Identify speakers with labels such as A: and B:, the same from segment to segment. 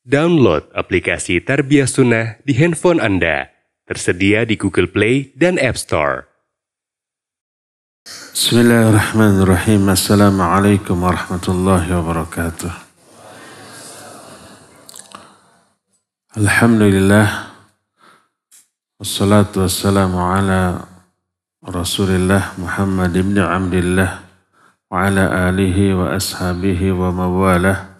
A: Download aplikasi Tarbiyah Sunnah di handphone Anda. Tersedia di Google Play dan App Store.
B: Bismillahirrahmanirrahim. Assalamualaikum warahmatullahi wabarakatuh. Alhamdulillah. Wassalatu wassalamu ala Rasulillah Muhammad ibn Abdillah wa ala alihi wa ashabihi wa mawalah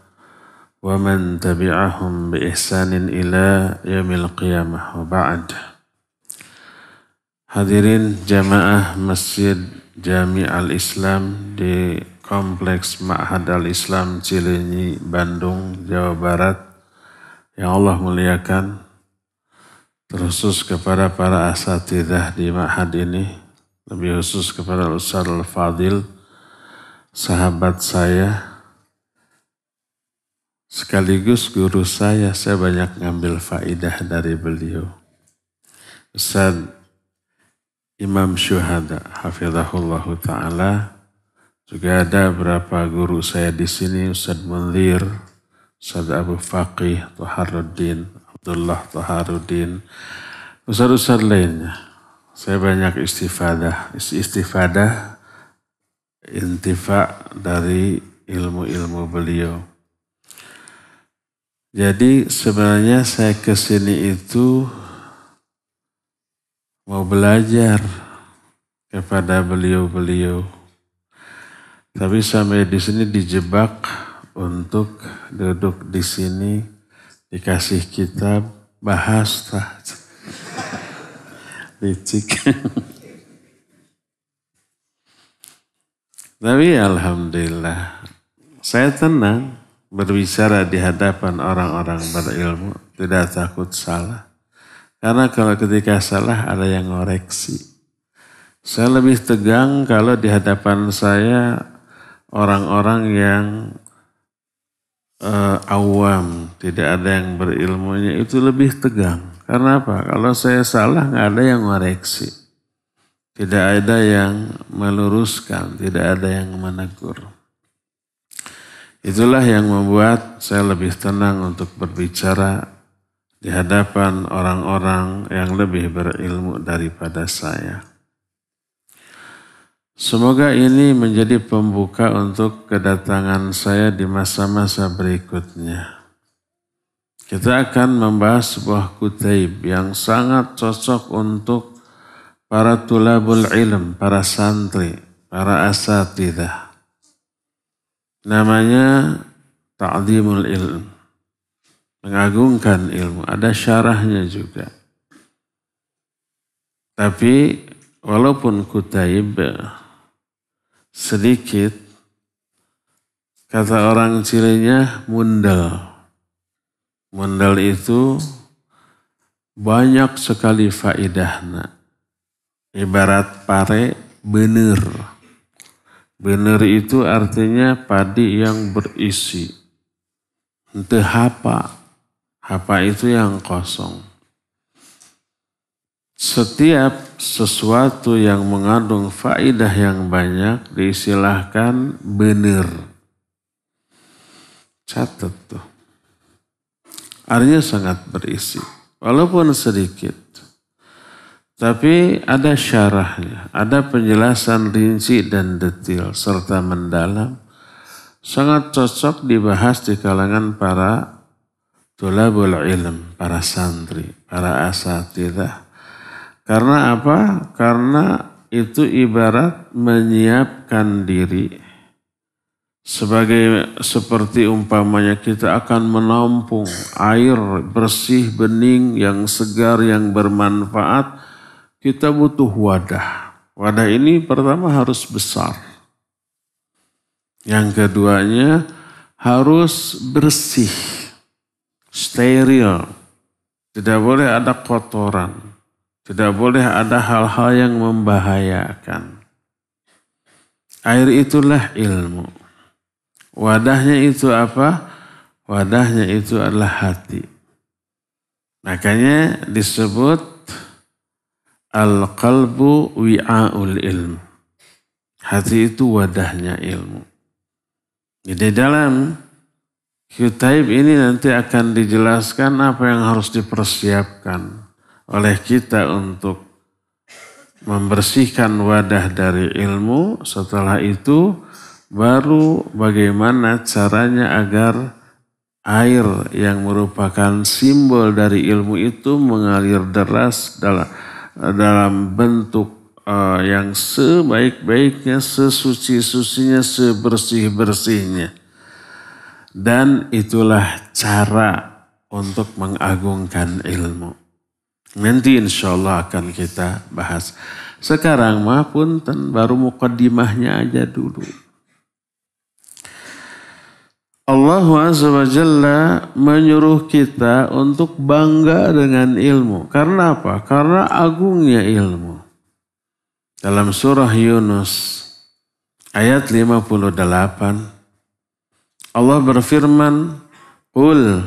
B: wa man tabi'ahum bi ihsanin ila yaumil qiyamah wa ba'd. Hadirin jamaah Masjid Jami' Al-Islam di Kompleks Ma'had Al-Islam Cileunyi, Bandung, Jawa Barat yang Allah muliakan, terkhusus kepada para asatidzah di Ma'had ini, lebih khusus kepada Ustaz Al-Fadil, sahabat saya, sekaligus guru saya banyak ngambil faidah dari beliau. Ustaz Imam Syuhada, hafizahullahu ta'ala. Juga ada beberapa guru saya di sini, Ustaz Munzir, Ustaz Abu Faqih, Taharuddin, Abdullah Taharuddin, Ustaz-Ustaz lainnya. Saya banyak istifadah, intifa dari ilmu-ilmu beliau. Jadi sebenarnya saya kesini itu mau belajar kepada beliau-beliau. Tapi sampai di sini dijebak untuk duduk di sini, dikasih kitab, bahas licik. Tapi alhamdulillah, saya tenang berbicara di hadapan orang-orang berilmu, tidak takut salah. Karena kalau ketika salah ada yang ngoreksi. Saya lebih tegang kalau di hadapan saya orang-orang yang awam, tidak ada yang berilmunya, itu lebih tegang. Karena apa? Kalau saya salah nggak ada yang ngoreksi. Tidak ada yang meluruskan, tidak ada yang menegur. Itulah yang membuat saya lebih tenang untuk berbicara di hadapan orang-orang yang lebih berilmu daripada saya. Semoga ini menjadi pembuka untuk kedatangan saya di masa-masa berikutnya. Kita akan membahas sebuah kutaib yang sangat cocok untuk para tulabul ilm, para santri, para asatidzah. Namanya Ta'zimul Ilm, mengagungkan ilmu. Ada syarahnya juga. Tapi walaupun kutaib sedikit, kata orang Cilenya mundal. Mundal itu banyak sekali faidahna. Ibarat pare bener. Bener itu artinya padi yang berisi. Henteu hapa. Hapa itu yang kosong. Setiap sesuatu yang mengandung faidah yang banyak diistilahkan bener. Catat tuh. Artinya sangat berisi. Walaupun sedikit. Tapi ada syarahnya, ada penjelasan rinci dan detail serta mendalam. Sangat cocok dibahas di kalangan para tulabul ilm, para santri, para asatidzah. Karena apa? Karena itu ibarat menyiapkan diri seperti umpamanya kita akan menampung air bersih, bening, yang segar, yang bermanfaat. Kita butuh wadah. Wadah ini pertama harus besar. Yang keduanya harus bersih, steril. Tidak boleh ada kotoran. Tidak boleh ada hal-hal yang membahayakan. Air itulah ilmu. Wadahnya itu apa? Wadahnya itu adalah hati. Makanya disebut al-qalbu wi'aul ilm. Hati itu wadahnya ilmu. Di dalam Kitaib ini nanti akan dijelaskan apa yang harus dipersiapkan oleh kita untuk membersihkan wadah dari ilmu. Setelah itu baru bagaimana caranya agar air yang merupakan simbol dari ilmu itu mengalir deras dalam bentuk yang sebaik-baiknya, sesuci-sucinya, sebersih-bersihnya. Dan itulah cara untuk mengagungkan ilmu. Nanti insya Allah akan kita bahas. Sekarang mah punten baru muqaddimahnya aja dulu. Allah Azza wa Jalla menyuruh kita untuk bangga dengan ilmu. Karena apa? Karena agungnya ilmu. Dalam surah Yunus ayat 58 Allah berfirman, "Qul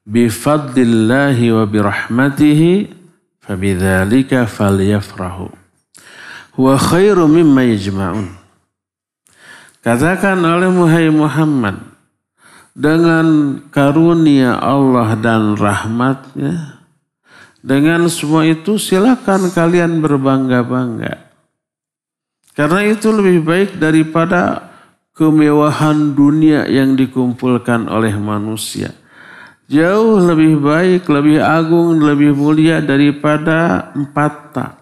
B: bifadlillahi wa birahmatihi fabidzalika falyafrahu. Huwa khairu mimma yajma'un." Katakan oleh Muhammad, dengan karunia Allah dan rahmatnya, dengan semua itu silakan kalian berbangga-bangga. Karena itu lebih baik daripada kemewahan dunia yang dikumpulkan oleh manusia. Jauh lebih baik, lebih agung, lebih mulia daripada 4 tak.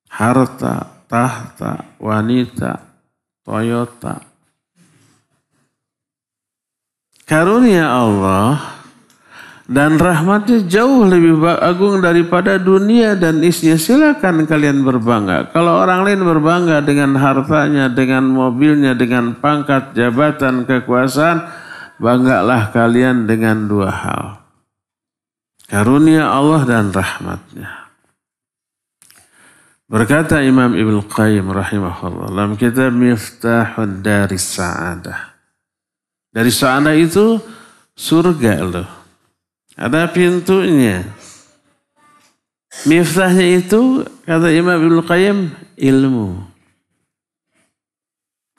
B: Harta, tahta, wanita, Toyota. Karunia Allah dan rahmatnya jauh lebih agung daripada dunia dan isinya. Silakan kalian berbangga. Kalau orang lain berbangga dengan hartanya, dengan mobilnya, dengan pangkat, jabatan, kekuasaan, banggalah kalian dengan 2 hal. Karunia Allah dan rahmatnya. Berkata Imam Ibnu Qayyim rahimahullah dalam kitab Miftahud Daris Sa'adah. Dari Sa'adah itu surga loh. Ada pintunya. Miftahnya itu kata Imam Ibnu Qayyim ilmu.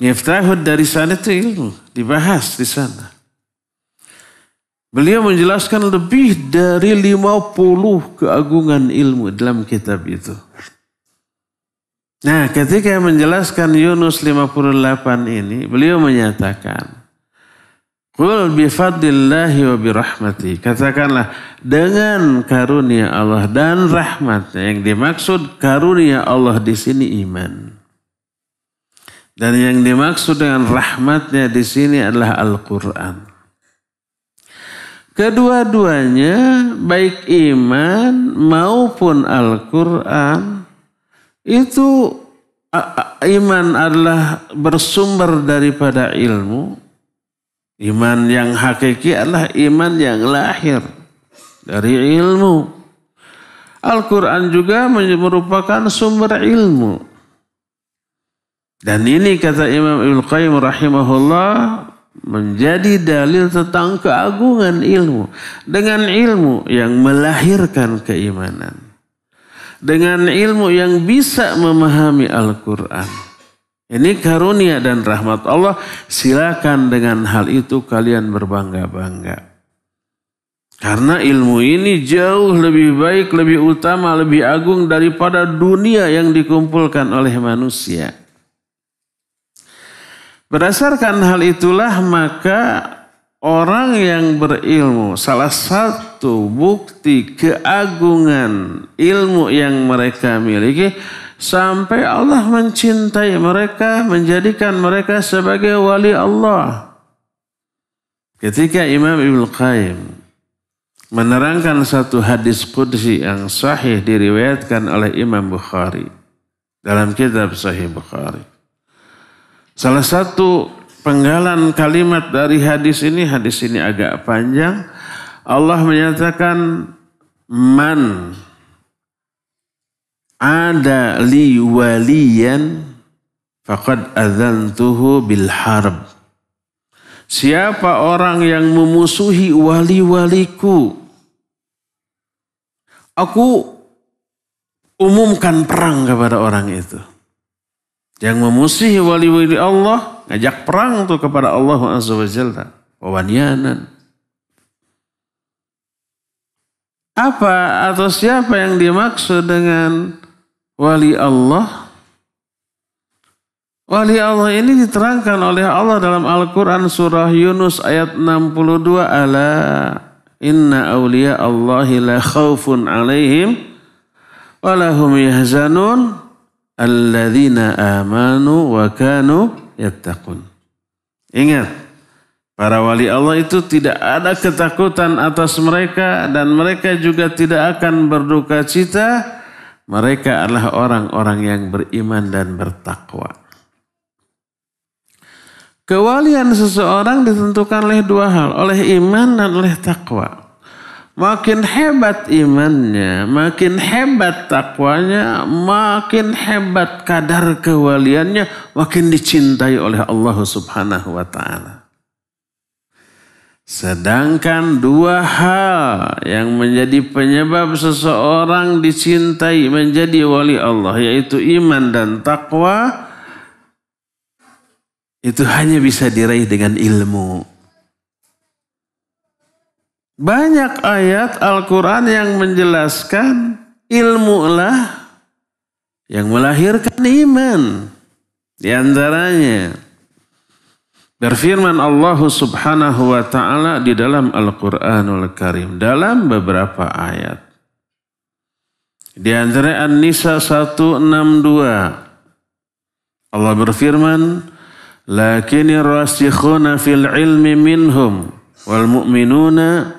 B: Miftahud dari sana itu ilmu. Dibahas di sana. Beliau menjelaskan lebih dari 50 keagungan ilmu dalam kitab itu. Nah, ketika menjelaskan Yunus 58 ini, beliau menyatakan, "Qul bifadlillahi wa birahmati." Katakanlah dengan karunia Allah dan rahmatnya. Yang dimaksud karunia Allah di sini iman. Dan yang dimaksud dengan rahmatnya di sini adalah Al-Quran. Kedua-duanya baik iman maupun Al-Quran itu iman adalah bersumber daripada ilmu. Iman yang hakiki adalah iman yang lahir dari ilmu. Al-Quran juga merupakan sumber ilmu. Dan ini kata Imam Ibnu Qayyim rahimahullah menjadi dalil tentang keagungan ilmu. Dengan ilmu yang melahirkan keimanan. Dengan ilmu yang bisa memahami Al-Quran. Ini karunia dan rahmat Allah. Silakan dengan hal itu kalian berbangga-bangga. Karena ilmu ini jauh lebih baik, lebih utama, lebih agung daripada dunia yang dikumpulkan oleh manusia. Berdasarkan hal itulah maka orang yang berilmu, salah satu bukti keagungan ilmu yang mereka miliki, sampai Allah mencintai mereka, menjadikan mereka sebagai wali Allah. Ketika Imam Ibnu Qayyim menerangkan satu hadis qudsi yang sahih diriwayatkan oleh Imam Bukhari dalam kitab Sahih Bukhari. Salah satu penggalan kalimat dari hadis ini agak panjang. Allah menyatakan, "Man ada li waliyan faqad adzantuhu bil harb." Siapa orang yang memusuhi wali-waliku, aku umumkan perang kepada orang itu. Yang memusuhi wali-wali Allah, ngajak perang tuh kepada Allah Azza wa Jalla. Wawanianan. Apa atau siapa yang dimaksud dengan wali Allah? Wali Allah ini diterangkan oleh Allah dalam Al-Quran surah Yunus ayat 62. Ala inna awliya Allahi la khawfun alaihim wa lahum yahzanun alladzina amanu wa kanu yattaqun. Ingat, para wali Allah itu tidak ada ketakutan atas mereka dan mereka juga tidak akan berduka cita. Mereka adalah orang-orang yang beriman dan bertakwa. Kewalian seseorang ditentukan oleh dua hal, oleh iman dan oleh takwa. Makin hebat imannya, makin hebat takwanya, makin hebat kadar kewaliannya, makin dicintai oleh Allah Subhanahu wa ta'ala. Sedangkan dua hal yang menjadi penyebab seseorang dicintai menjadi wali Allah, yaitu iman dan takwa, itu hanya bisa diraih dengan ilmu. Banyak ayat Al-Quran yang menjelaskan ilmulah yang melahirkan iman. Di antaranya berfirman Allah Subhanahu wa ta'ala di dalam Al-Quranul Karim dalam beberapa ayat. Di antara An-Nisa 162 Allah berfirman, lakinir rasikhuna fil ilmi minhum wal mu'minuna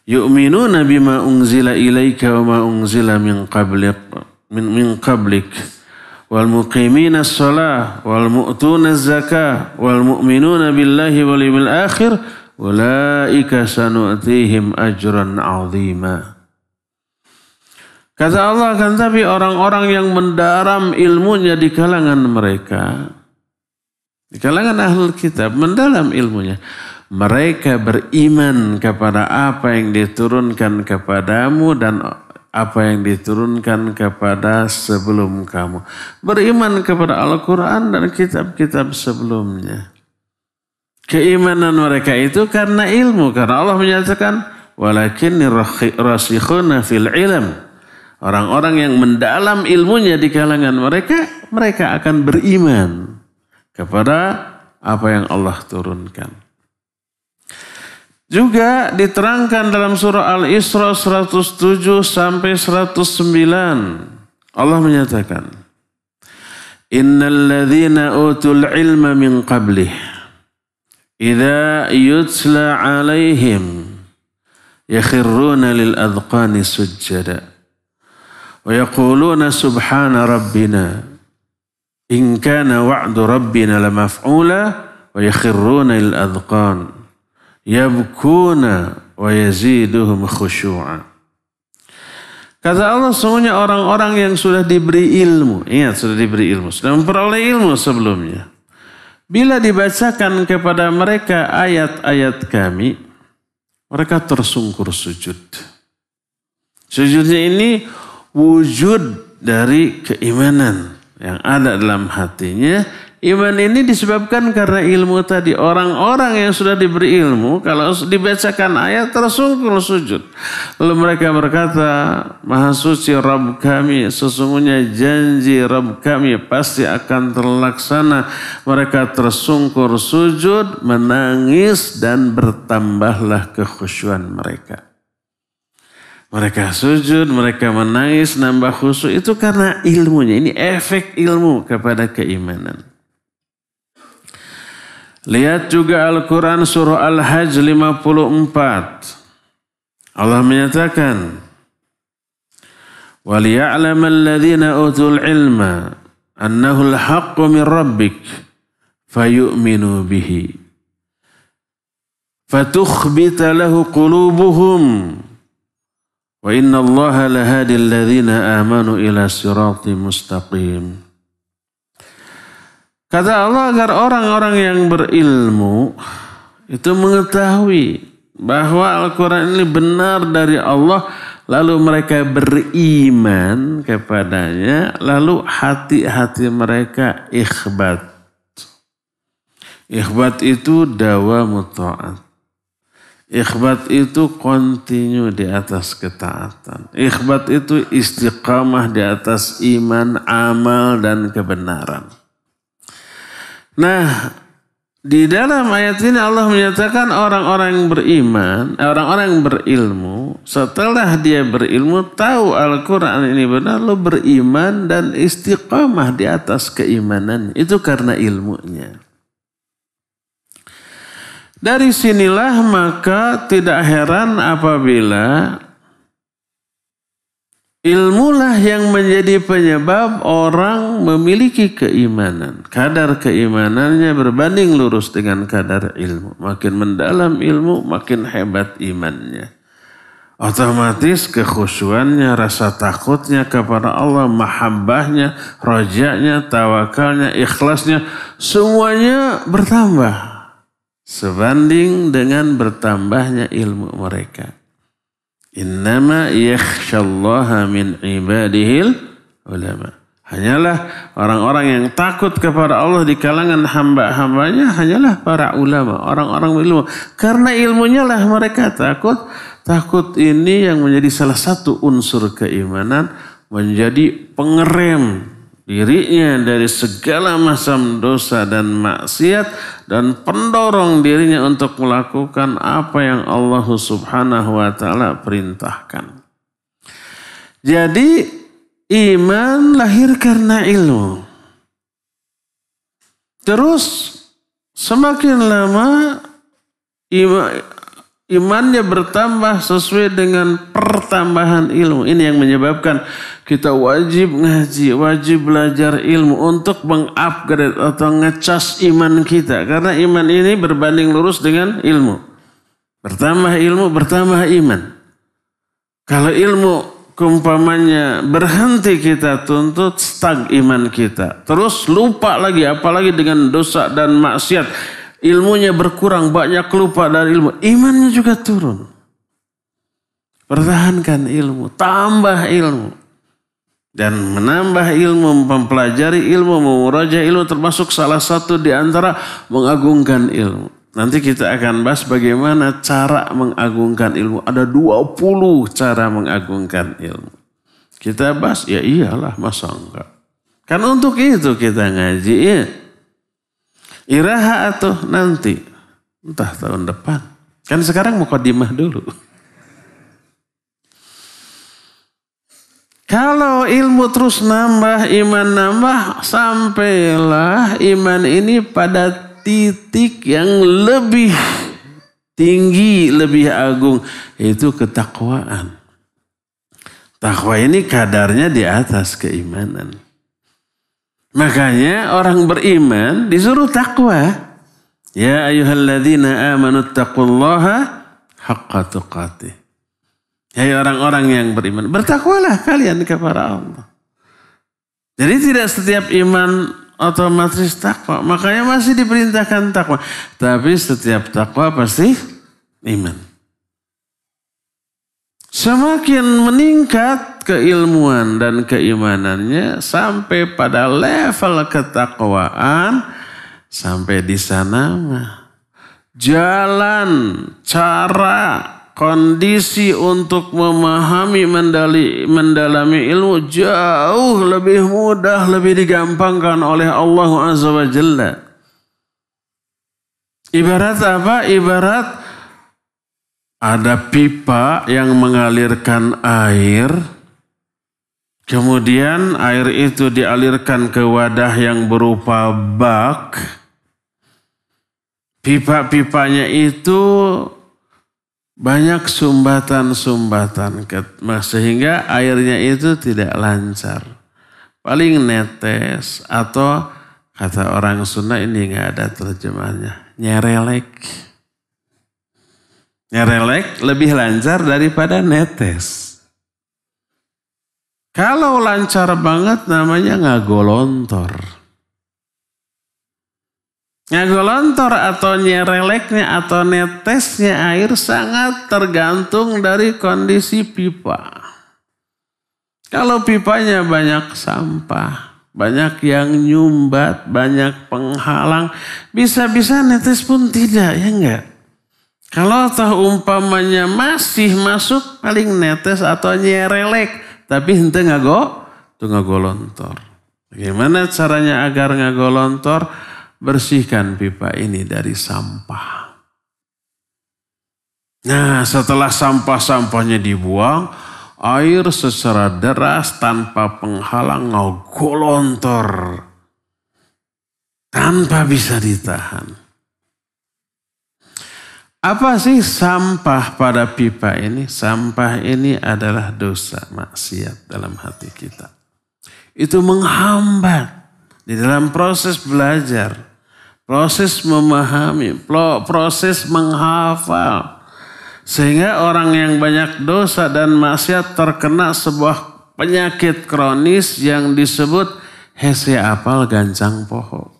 B: yu'minuna bima unzila ilaika wa ma unzila min qablik wal muqimina as-salah wal mu'tuna az-zakah wal mu'minuna billahi wal yawmil akhir ulaika sanu'tihim ajran 'azima. Kata Allah, kan tapi orang-orang yang mendaram ilmunya di kalangan mereka, di kalangan ahlul kitab, mendalam ilmunya, mereka beriman kepada apa yang diturunkan kepadamu dan apa yang diturunkan kepada sebelum kamu. Beriman kepada Al-Quran dan kitab-kitab sebelumnya. Keimanan mereka itu karena ilmu. Karena Allah menyatakan, walakinni rasikhuna fil ilm. Orang-orang yang mendalam ilmunya di kalangan mereka, mereka akan beriman kepada apa yang Allah turunkan. Juga diterangkan dalam surah Al-Isra 107 sampai 109. Allah menyatakan, innal ladzina utul ilma min qablih idza yutla alaihim yakhirruna lil adqani sujjada wa yaquluna subhana rabbina in kana wa'du rabbina lamaf'ula wa yakhirruna lil adqan yabkuna wa yaziduhum khushu'a. Kata Allah, sesungguhnya orang-orang yang sudah diberi ilmu, ingat sudah diberi ilmu, sudah memperoleh ilmu sebelumnya, bila dibacakan kepada mereka ayat-ayat kami, mereka tersungkur sujud. Sujudnya ini wujud dari keimanan yang ada dalam hatinya. Iman ini disebabkan karena ilmu tadi. Orang-orang yang sudah diberi ilmu, kalau dibacakan ayat tersungkur sujud. Lalu mereka berkata, Maha suci Rabb kami, sesungguhnya janji Rabb kami pasti akan terlaksana. Mereka tersungkur sujud, menangis dan bertambahlah kekhusyuan mereka. Mereka sujud, mereka menangis, nambah khusyuk. Itu karena ilmunya. Ini efek ilmu kepada keimanan. Lihat juga Al-Quran surah Al-Hajj 54. Allah menyatakan, وَلِيَعْلَمَ الَّذِينَ أُوتُوا الْعِلْمَ أَنَّهُ الْحَقُّ مِنْ رَبِّكَ فَيُؤْمِنُوا بِهِ فَتُخْبِتَ لَهُ قُلُوبُهُمْ وَإِنَّ اللَّهَ لَهَادِي الَّذِينَ آمَنُوا إِلَى صِرَاطٍ مُسْتَقِيمٍ. Kata Allah, agar orang-orang yang berilmu itu mengetahui bahwa Al-Quran ini benar dari Allah, lalu mereka beriman kepadanya, lalu hati-hati mereka ikhbat. Ikhbat itu dawamut ta'at. Ikhbat itu kontinu di atas ketaatan. Ikhbat itu istiqamah di atas iman, amal, dan kebenaran. Nah, di dalam ayat ini Allah menyatakan orang-orang yang beriman, orang-orang yang berilmu, setelah dia berilmu, tahu Al-Quran ini benar, lo beriman dan istiqamah di atas keimanan. Itu karena ilmunya. Dari sinilah maka tidak heran apabila ilmulah yang menjadi penyebab orang memiliki keimanan. Kadar keimanannya berbanding lurus dengan kadar ilmu. Makin mendalam ilmu, makin hebat imannya. Otomatis kekhusyuannya, rasa takutnya kepada Allah, mahabbahnya, rojanya, tawakalnya, ikhlasnya, semuanya bertambah. Sebanding dengan bertambahnya ilmu mereka. Innama yakhshallaha min ibadihil ulama. Hanyalah orang-orang yang takut kepada Allah di kalangan hamba-hambanya hanyalah para ulama, orang-orang ilmu. Karena ilmunya lah mereka takut. Takut ini yang menjadi salah satu unsur keimanan, menjadi pengerem dirinya dari segala macam dosa dan maksiat dan pendorong dirinya untuk melakukan apa yang Allah Subhanahu wa taala perintahkan. Jadi iman lahir karena ilmu. Terus semakin lama imannya bertambah sesuai dengan pertambahan ilmu. Ini yang menyebabkan kita wajib ngaji, wajib belajar ilmu untuk mengupgrade atau ngecas iman kita. Karena iman ini berbanding lurus dengan ilmu. Bertambah ilmu, bertambah iman. Kalau ilmu keumpamanya berhenti kita tuntut, stag iman kita. Terus lupa lagi, apalagi dengan dosa dan maksiat. Ilmunya berkurang, banyak lupa dari ilmu. Imannya juga turun. Pertahankan ilmu, tambah ilmu. Dan menambah ilmu, mempelajari ilmu, memuraja ilmu termasuk salah satu di antara mengagungkan ilmu. Nanti kita akan bahas bagaimana cara mengagungkan ilmu. Ada 20 cara mengagungkan ilmu. Kita bahas, ya iyalah masa enggak. Kan untuk itu kita ngaji ya. Iraha atau nanti, entah tahun depan. Kan sekarang mukadimah dulu. Kalau ilmu terus nambah, iman nambah, sampailah iman ini pada titik yang lebih tinggi, lebih agung. Itu ketakwaan. Takwa ini kadarnya di atas keimanan. Makanya orang beriman disuruh takwa. Ya ayyuhalladzina amanu taqullaha haqqa tuqatih. Hai orang-orang yang beriman, bertakwalah kalian kepada Allah. Jadi tidak setiap iman otomatis takwa. Makanya masih diperintahkan takwa. Tapi setiap takwa pasti iman. Semakin meningkat keilmuan dan keimanannya sampai pada level ketakwaan, sampai di sana jalan, cara, kondisi untuk memahami, mendalami ilmu jauh lebih mudah, lebih digampangkan oleh Allah Azza wa Jalla. Ibarat apa? Ibarat ada pipa yang mengalirkan air, kemudian air itu dialirkan ke wadah yang berupa bak. Pipa-pipanya itu banyak sumbatan-sumbatan sehingga airnya itu tidak lancar. Paling netes atau kata orang Sunda ini nggak ada terjemahannya, nyerelek. Nyerelek lebih lancar daripada netes. Kalau lancar banget namanya ngagolontor. Ngagolontor atau nyereleknya atau netesnya air sangat tergantung dari kondisi pipa. Kalau pipanya banyak sampah, banyak yang nyumbat, banyak penghalang, bisa-bisa netes pun tidak, ya enggak? Kalau toh umpamanya masih masuk paling netes atau nyerelek. Tapi ente ngagolontor. Bagaimana caranya agar ngagolontor? Bersihkan pipa ini dari sampah. Nah setelah sampah-sampahnya dibuang. Air secara deras tanpa penghalang ngagolontor. Tanpa bisa ditahan. Apa sih sampah pada pipa ini? Sampah ini adalah dosa, maksiat dalam hati kita. Itu menghambat di dalam proses belajar, proses memahami, proses menghafal. Sehingga orang yang banyak dosa dan maksiat terkena sebuah penyakit kronis yang disebut hese apal gancang poho.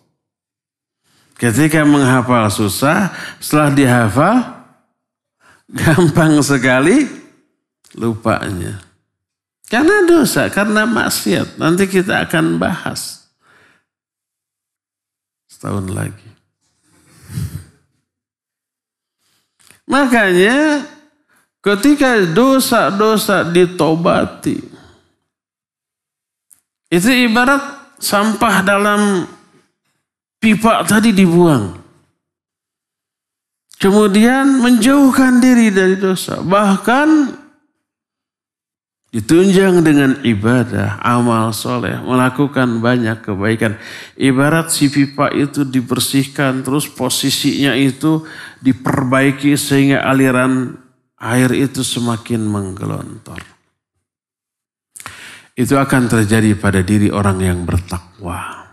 B: Ketika menghafal susah, setelah dihafal, gampang sekali lupanya. Karena dosa, karena maksiat. Nanti kita akan bahas setahun lagi. Makanya ketika dosa-dosa ditobati, itu ibarat sampah dalam pipa tadi dibuang. Kemudian menjauhkan diri dari dosa. Bahkan ditunjang dengan ibadah, amal soleh, melakukan banyak kebaikan. Ibarat si pipa itu dibersihkan, terus posisinya itu diperbaiki sehingga aliran air itu semakin menggelontor. Itu akan terjadi pada diri orang yang bertakwa.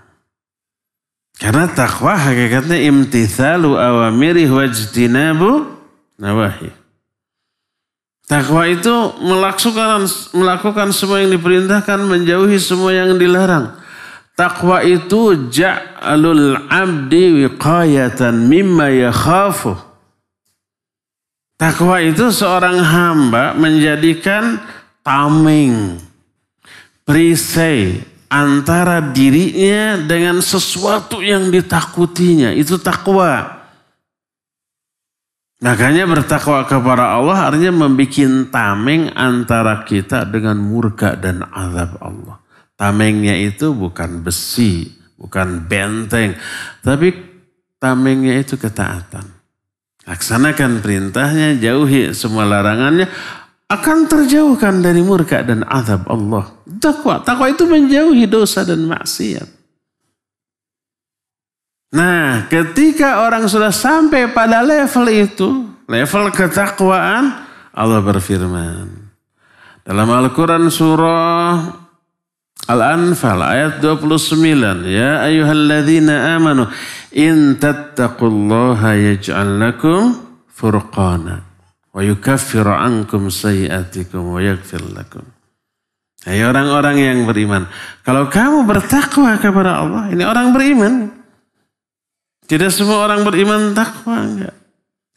B: Karena takwa hakikatnya imtithalu awamiri wajtinabu nawahi. Takwa itu melakukan semua yang diperintahkan, menjauhi semua yang dilarang. Takwa itu ja'alul abdi wiqayatan mimma yakhafu. Takwa itu seorang hamba menjadikan tameng, perisai antara dirinya dengan sesuatu yang ditakutinya. Itu takwa. Makanya bertakwa kepada Allah artinya membuat tameng antara kita dengan murka dan azab Allah. Tamengnya itu bukan besi, bukan benteng. Tapi tamengnya itu ketaatan. Laksanakan perintahnya, jauhi semua larangannya. Akan terjauhkan dari murka dan azab Allah. Takwa itu menjauhi dosa dan maksiat. Nah, ketika orang sudah sampai pada level itu, level ketakwaan, Allah berfirman dalam Al-Quran surah Al-Anfal ayat 29, ya ayyuhalladzina amanu in tattaqullaha yaj'al lakum furqana wa yukaffiru ankum sayiatikum wa yaghfir lakum. Hai orang-orang yang beriman, kalau kamu bertakwa kepada Allah, ini orang beriman. Tidak semua orang beriman takwa, enggak.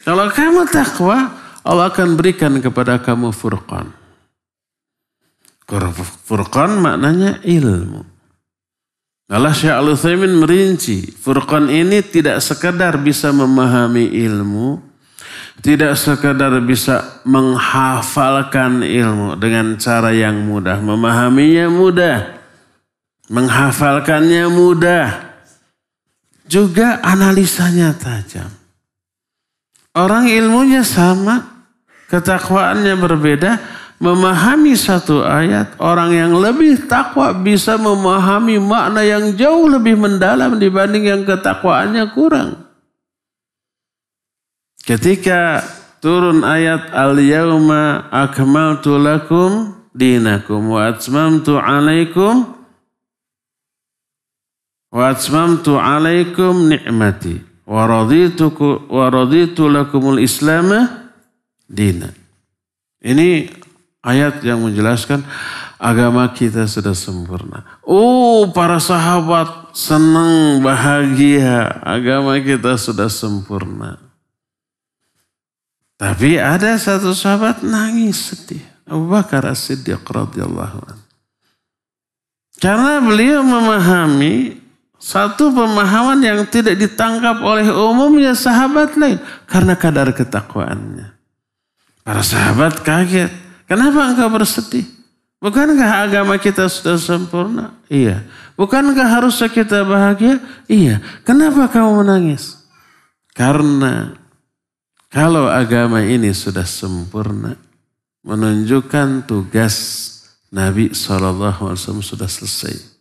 B: Kalau kamu takwa, Allah akan berikan kepada kamu furqan. Furqan maknanya ilmu. Allah Syekh Al-Utsaimin merinci, furqan ini tidak sekadar bisa memahami ilmu, tidak sekadar bisa menghafalkan ilmu dengan cara yang mudah. Memahaminya mudah. Menghafalkannya mudah. Juga analisanya tajam. Orang ilmunya sama. Ketakwaannya berbeda. Memahami satu ayat. Orang yang lebih takwa bisa memahami makna yang jauh lebih mendalam dibanding yang ketakwaannya kurang. Ketika turun ayat al-yawma akmaltu lakum dinakum wa atmamtu alaikum ni'mati wa raditu lakumul islam dina. Ini ayat yang menjelaskan agama kita sudah sempurna. Oh, para sahabat senang, bahagia, agama kita sudah sempurna. Tapi ada satu sahabat nangis sedih. Abu Bakar As-Siddiq radhiyallahu anhu. Karena beliau memahami Satu pemahaman yang tidak ditangkap oleh umumnya sahabat lain. Karena kadar ketakwaannya. Para sahabat kaget. Kenapa engkau bersedih? Bukankah agama kita sudah sempurna? Iya. Bukankah harusnya kita bahagia? Iya. Kenapa kamu menangis? Karena kalau agama ini sudah sempurna, menunjukkan tugas Nabi SAW sudah selesai.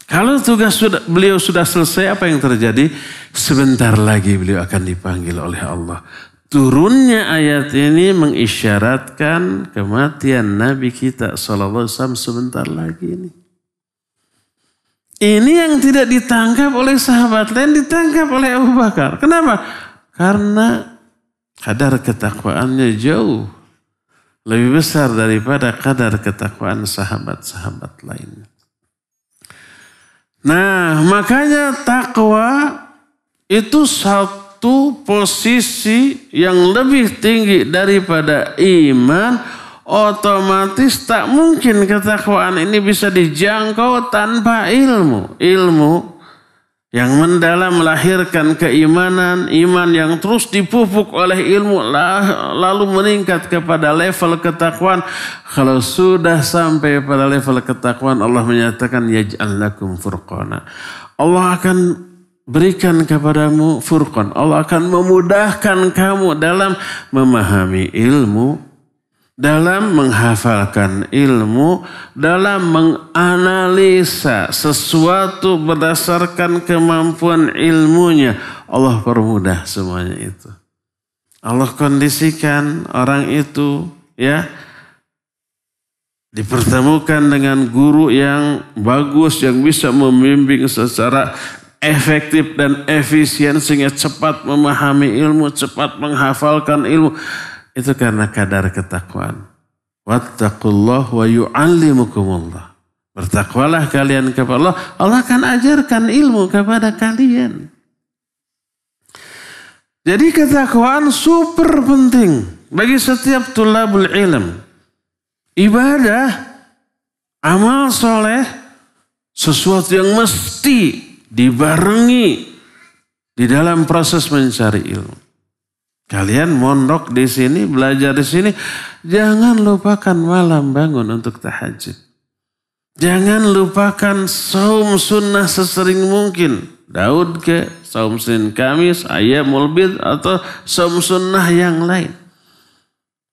B: Kalau tugas beliau sudah selesai, apa yang terjadi? Sebentar lagi beliau akan dipanggil oleh Allah. Turunnya ayat ini mengisyaratkan kematian Nabi kita SAW sebentar lagi ini. Ini yang tidak ditangkap oleh sahabat lain, ditangkap oleh Abu Bakar. Kenapa? Karena kadar ketakwaannya jauh lebih besar daripada kadar ketakwaan sahabat-sahabat lainnya. Nah, makanya takwa itu satu posisi yang lebih tinggi daripada iman. Otomatis tak mungkin ketakwaan ini bisa dijangkau tanpa ilmu. Ilmu yang mendalam melahirkan keimanan, iman yang terus dipupuk oleh ilmu lalu meningkat kepada level ketakwaan. Kalau sudah sampai pada level ketakwaan, Allah menyatakan yaj'al lakum furqana. Allah akan berikan kepadamu furqan. Allah akan memudahkan kamu dalam memahami ilmu, dalam menghafalkan ilmu, dalam menganalisa sesuatu berdasarkan kemampuan ilmunya. Allah permudah semuanya itu. Allah kondisikan orang itu ya dipertemukan dengan guru yang bagus, yang bisa membimbing secara efektif dan efisien sehingga cepat memahami ilmu, cepat menghafalkan ilmu. Itu karena kadar ketakwaan. Wattaqullah wa yu'allimukumullah. Bertakwalah kalian kepada Allah. Allah akan ajarkan ilmu kepada kalian. Jadi ketakwaan super penting bagi setiap tulabul ilm. Ibadah, amal soleh, sesuatu yang mesti dibarengi di dalam proses mencari ilmu. Kalian mondok di sini, belajar di sini, jangan lupakan malam bangun untuk tahajud. Jangan lupakan saum sunnah sesering mungkin. Daud ke saum Senin Kamis, Ayyamul Bid atau saum sunnah yang lain.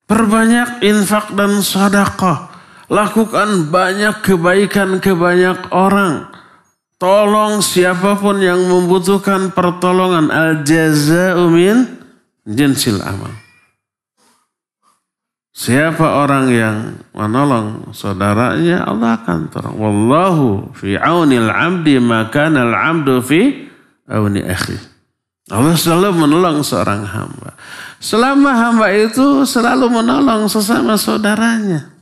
B: Perbanyak infak dan sedekah. Lakukan banyak kebaikan ke banyak orang. Tolong siapapun yang membutuhkan pertolongan. Al-jaza'u min jinsil amal. Siapa orang yang menolong saudaranya, Allah akan tolong. Wallahu fi aunil abdi maka al abdu fi auni akhi. Allah selalu menolong seorang hamba. Selama hamba itu selalu menolong sesama saudaranya.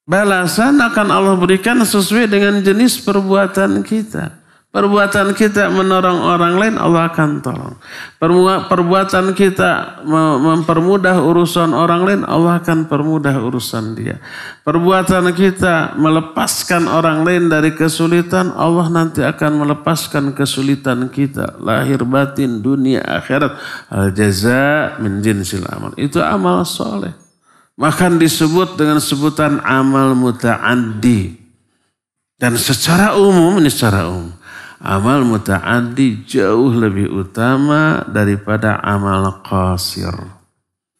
B: Balasan akan Allah berikan sesuai dengan jenis perbuatan kita. Perbuatan kita menolong orang lain, Allah akan tolong. Perbuatan kita mempermudah urusan orang lain, Allah akan permudah urusan dia. Perbuatan kita melepaskan orang lain dari kesulitan, Allah nanti akan melepaskan kesulitan kita. Lahir batin, dunia, akhirat. Al-jaza' min jinsil amal. Itu amal soleh. Bahkan disebut dengan sebutan amal muta'addi. Dan secara umum, ini secara umum. Amal muta'addi jauh lebih utama daripada amal qasir.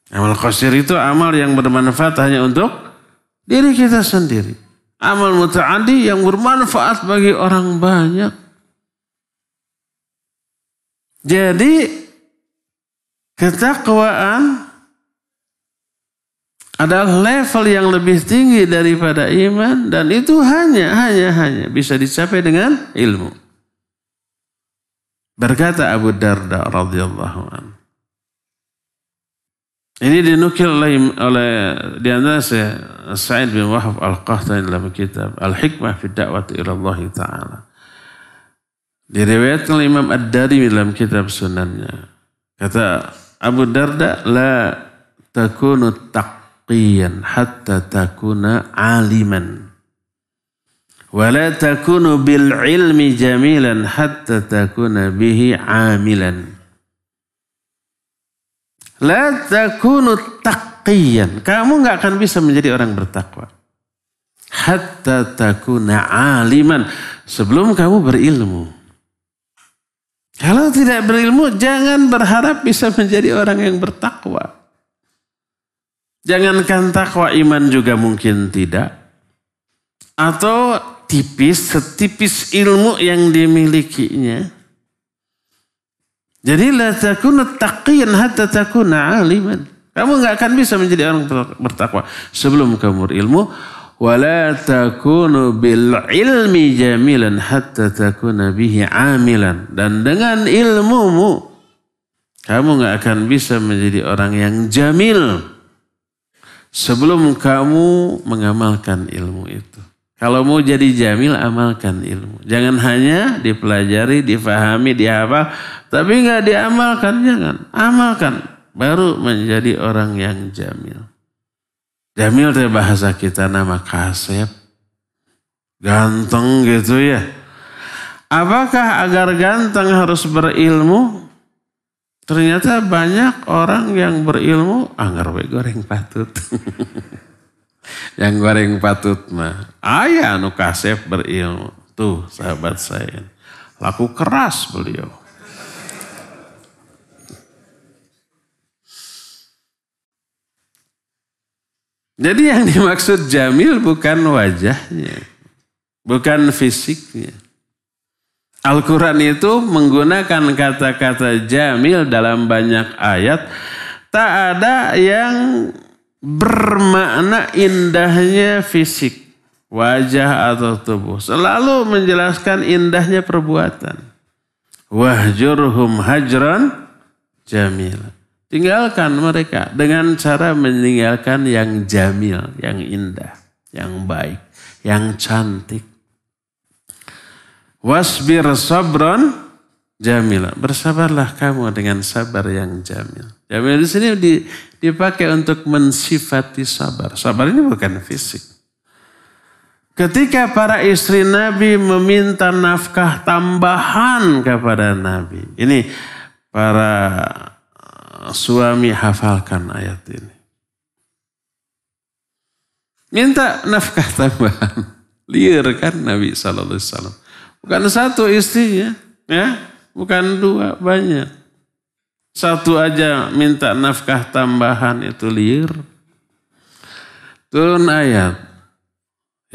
B: Amal qasir itu amal yang bermanfaat hanya untuk diri kita sendiri. Amal muta'addi yang bermanfaat bagi orang banyak. Jadi ketakwaan adalah level yang lebih tinggi daripada iman dan itu hanya bisa dicapai dengan ilmu. Berkata Abu Darda radhiyallahu anhu. Ini dinukil oleh di antara Sa'id bin Wahab Al-Qahtani dalam kitab Al-Hikmah fi Da'wati ila Allah Ta'ala. Diriwayatkan oleh Imam Ad-Darimi dalam kitab Sunannya. Kata Abu Darda, la takunu taqiyan hatta takuna aliman. Wala takunu bil ilmi jamilan hatta takuna bihi amilan. La takunu taqiyan. Kamu nggak akan bisa menjadi orang bertakwa. Hatta takuna aliman. Sebelum kamu berilmu. Kalau tidak berilmu, jangan berharap bisa menjadi orang yang bertakwa. Jangankan takwa, iman juga mungkin tidak. Atau setipis ilmu yang dimilikinya. Jadi la takunu taqiyan hatta takuna aliman. Kamu nggak akan bisa menjadi orang bertakwa sebelum kamu berilmu. Wala takunu bil ilmi jamilan hatta takuna bihi amilan. Dan dengan ilmumu kamu nggak akan bisa menjadi orang yang jamil sebelum kamu mengamalkan ilmu itu. Kalau mau jadi jamil, amalkan ilmu. Jangan hanya dipelajari, difahami, dihafal, tapi nggak diamalkan. Jangan, amalkan. Baru menjadi orang yang jamil. Jamil itu bahasa kita nama kasep. Ganteng gitu ya. Apakah agar ganteng harus berilmu? Ternyata banyak orang yang berilmu, anggar we goreng patut. Yang goreng patut mah. Aya anu kasep berilmu. Tuh sahabat saya. Laku keras beliau. Jadi yang dimaksud jamil bukan wajahnya. Bukan fisiknya. Al-Quran itu menggunakan kata-kata jamil dalam banyak ayat. Tak ada yang bermakna indahnya fisik. Wajah atau tubuh. Selalu menjelaskan indahnya perbuatan. Wahjurhum hajran jamil. Tinggalkan mereka dengan cara meninggalkan yang jamil, yang indah, yang baik, yang cantik. Wasbir sabran jamila. Bersabarlah kamu dengan sabar yang jamil. Jamil di sini dipakai untuk mensifati sabar. Sabar ini bukan fisik. Ketika para istri Nabi meminta nafkah tambahan kepada Nabi. Ini para suami hafalkan ayat ini. Minta nafkah tambahan. Liar kan Nabi SAW. Bukan satu istrinya, ya, bukan dua, banyak. Satu aja minta nafkah tambahan itu liar. Turun ayat.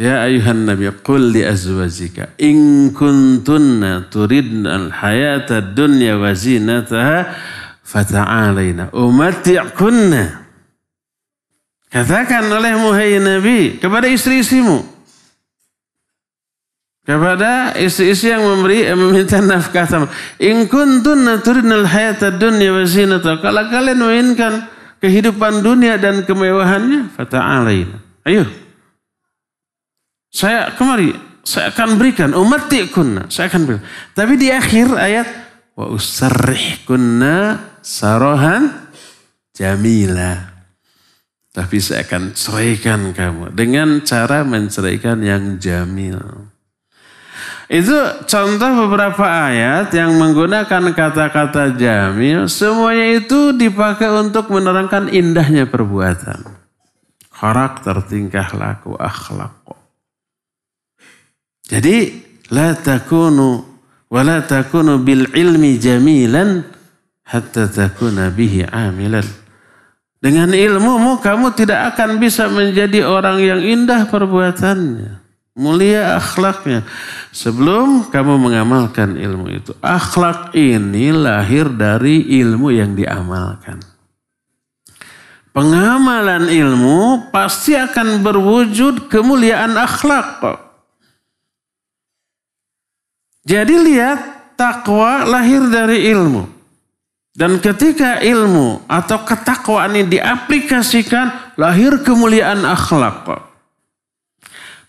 B: Ya ayuhan Nabi, qul li azwajika in kuntunna turidna al-hayata dunya wa zinataha fata'alaina umatti'kunna. Katakan olehmu hai Nabi kepada istri-istrimu. Kepada istri-istri yang meminta nafkah tambahan. In kuntunna turidnal hayata dunya wa zinataha. Kalau kalian menginginkan kehidupan dunia dan kemewahannya, fata'alaina. Ayo. Saya kemari, saya akan berikan umatti'kunna. Saya akan berikan. Tapi di akhir ayat wa usarrihkunna sarahan jamila. Tapi saya akan ceraikan kamu dengan cara menceraikan yang jamil. Itu contoh beberapa ayat yang menggunakan kata-kata jamil. Semuanya itu dipakai untuk menerangkan indahnya perbuatan. Karakter, tingkah laku, akhlak. Jadi la takunu wa la takunu bil ilmi jamilan hatta takuna bihi amilan. Dengan ilmumu kamu tidak akan bisa menjadi orang yang indah perbuatannya, mulia akhlaknya sebelum kamu mengamalkan ilmu itu. Akhlak ini lahir dari ilmu yang diamalkan. Pengamalan ilmu pasti akan berwujud kemuliaan akhlak. Jadi lihat, takwa lahir dari ilmu. Dan ketika ilmu atau ketakwaan ini diaplikasikan, lahir kemuliaan akhlak.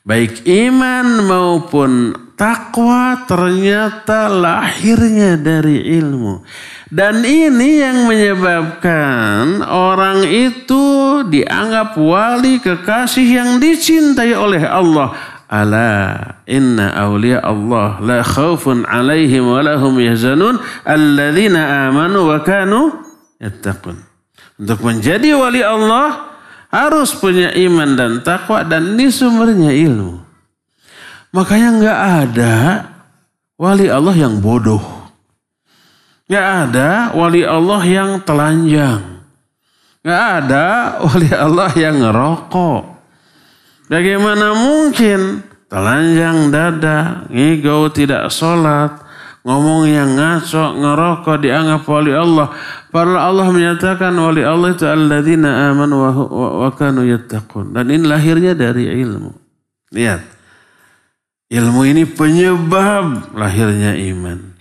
B: Baik iman maupun takwa ternyata lahirnya dari ilmu. Dan ini yang menyebabkan orang itu dianggap wali kekasih yang dicintai oleh Allah. ala inna awliya Allah la khaufun alaihim wa lahum yahzanun alladzina amanu wa kanu yattaqun. Untuk menjadi wali Allah harus punya iman dan takwa, dan ini sumbernya ilmu. Makanya nggak ada wali Allah yang bodoh. Nggak ada wali Allah yang telanjang. Nggak ada wali Allah yang ngerokok. Bagaimana mungkin telanjang dada, ngigau tidak sholat, ngomong yang ngaco, ngerokok dianggap wali Allah. Padahal Allah menyatakan wali Allah itu alladzina amanu wa kanu yattaqun. Dan ini lahirnya dari ilmu. Lihat. Ilmu ini penyebab lahirnya iman.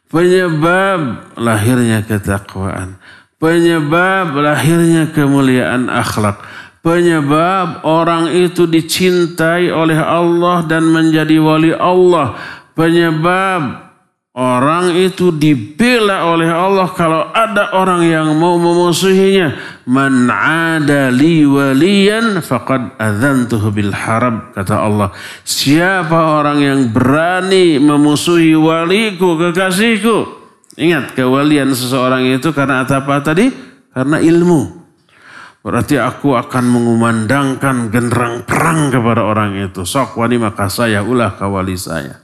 B: Penyebab lahirnya ketakwaan. Penyebab lahirnya kemuliaan akhlak. Penyebab orang itu dicintai oleh Allah dan menjadi wali Allah. Penyebab orang itu dibela oleh Allah kalau ada orang yang mau memusuhinya. Man 'ada li waliyan faqad adzantuhu bil harb, kata Allah. Siapa orang yang berani memusuhi waliku, kekasihku. Ingat, kewalian seseorang itu karena apa tadi? Karena ilmu. Berarti aku akan mengumandangkan genderang perang kepada orang itu. Sok wani maka saya ulah kawali saya.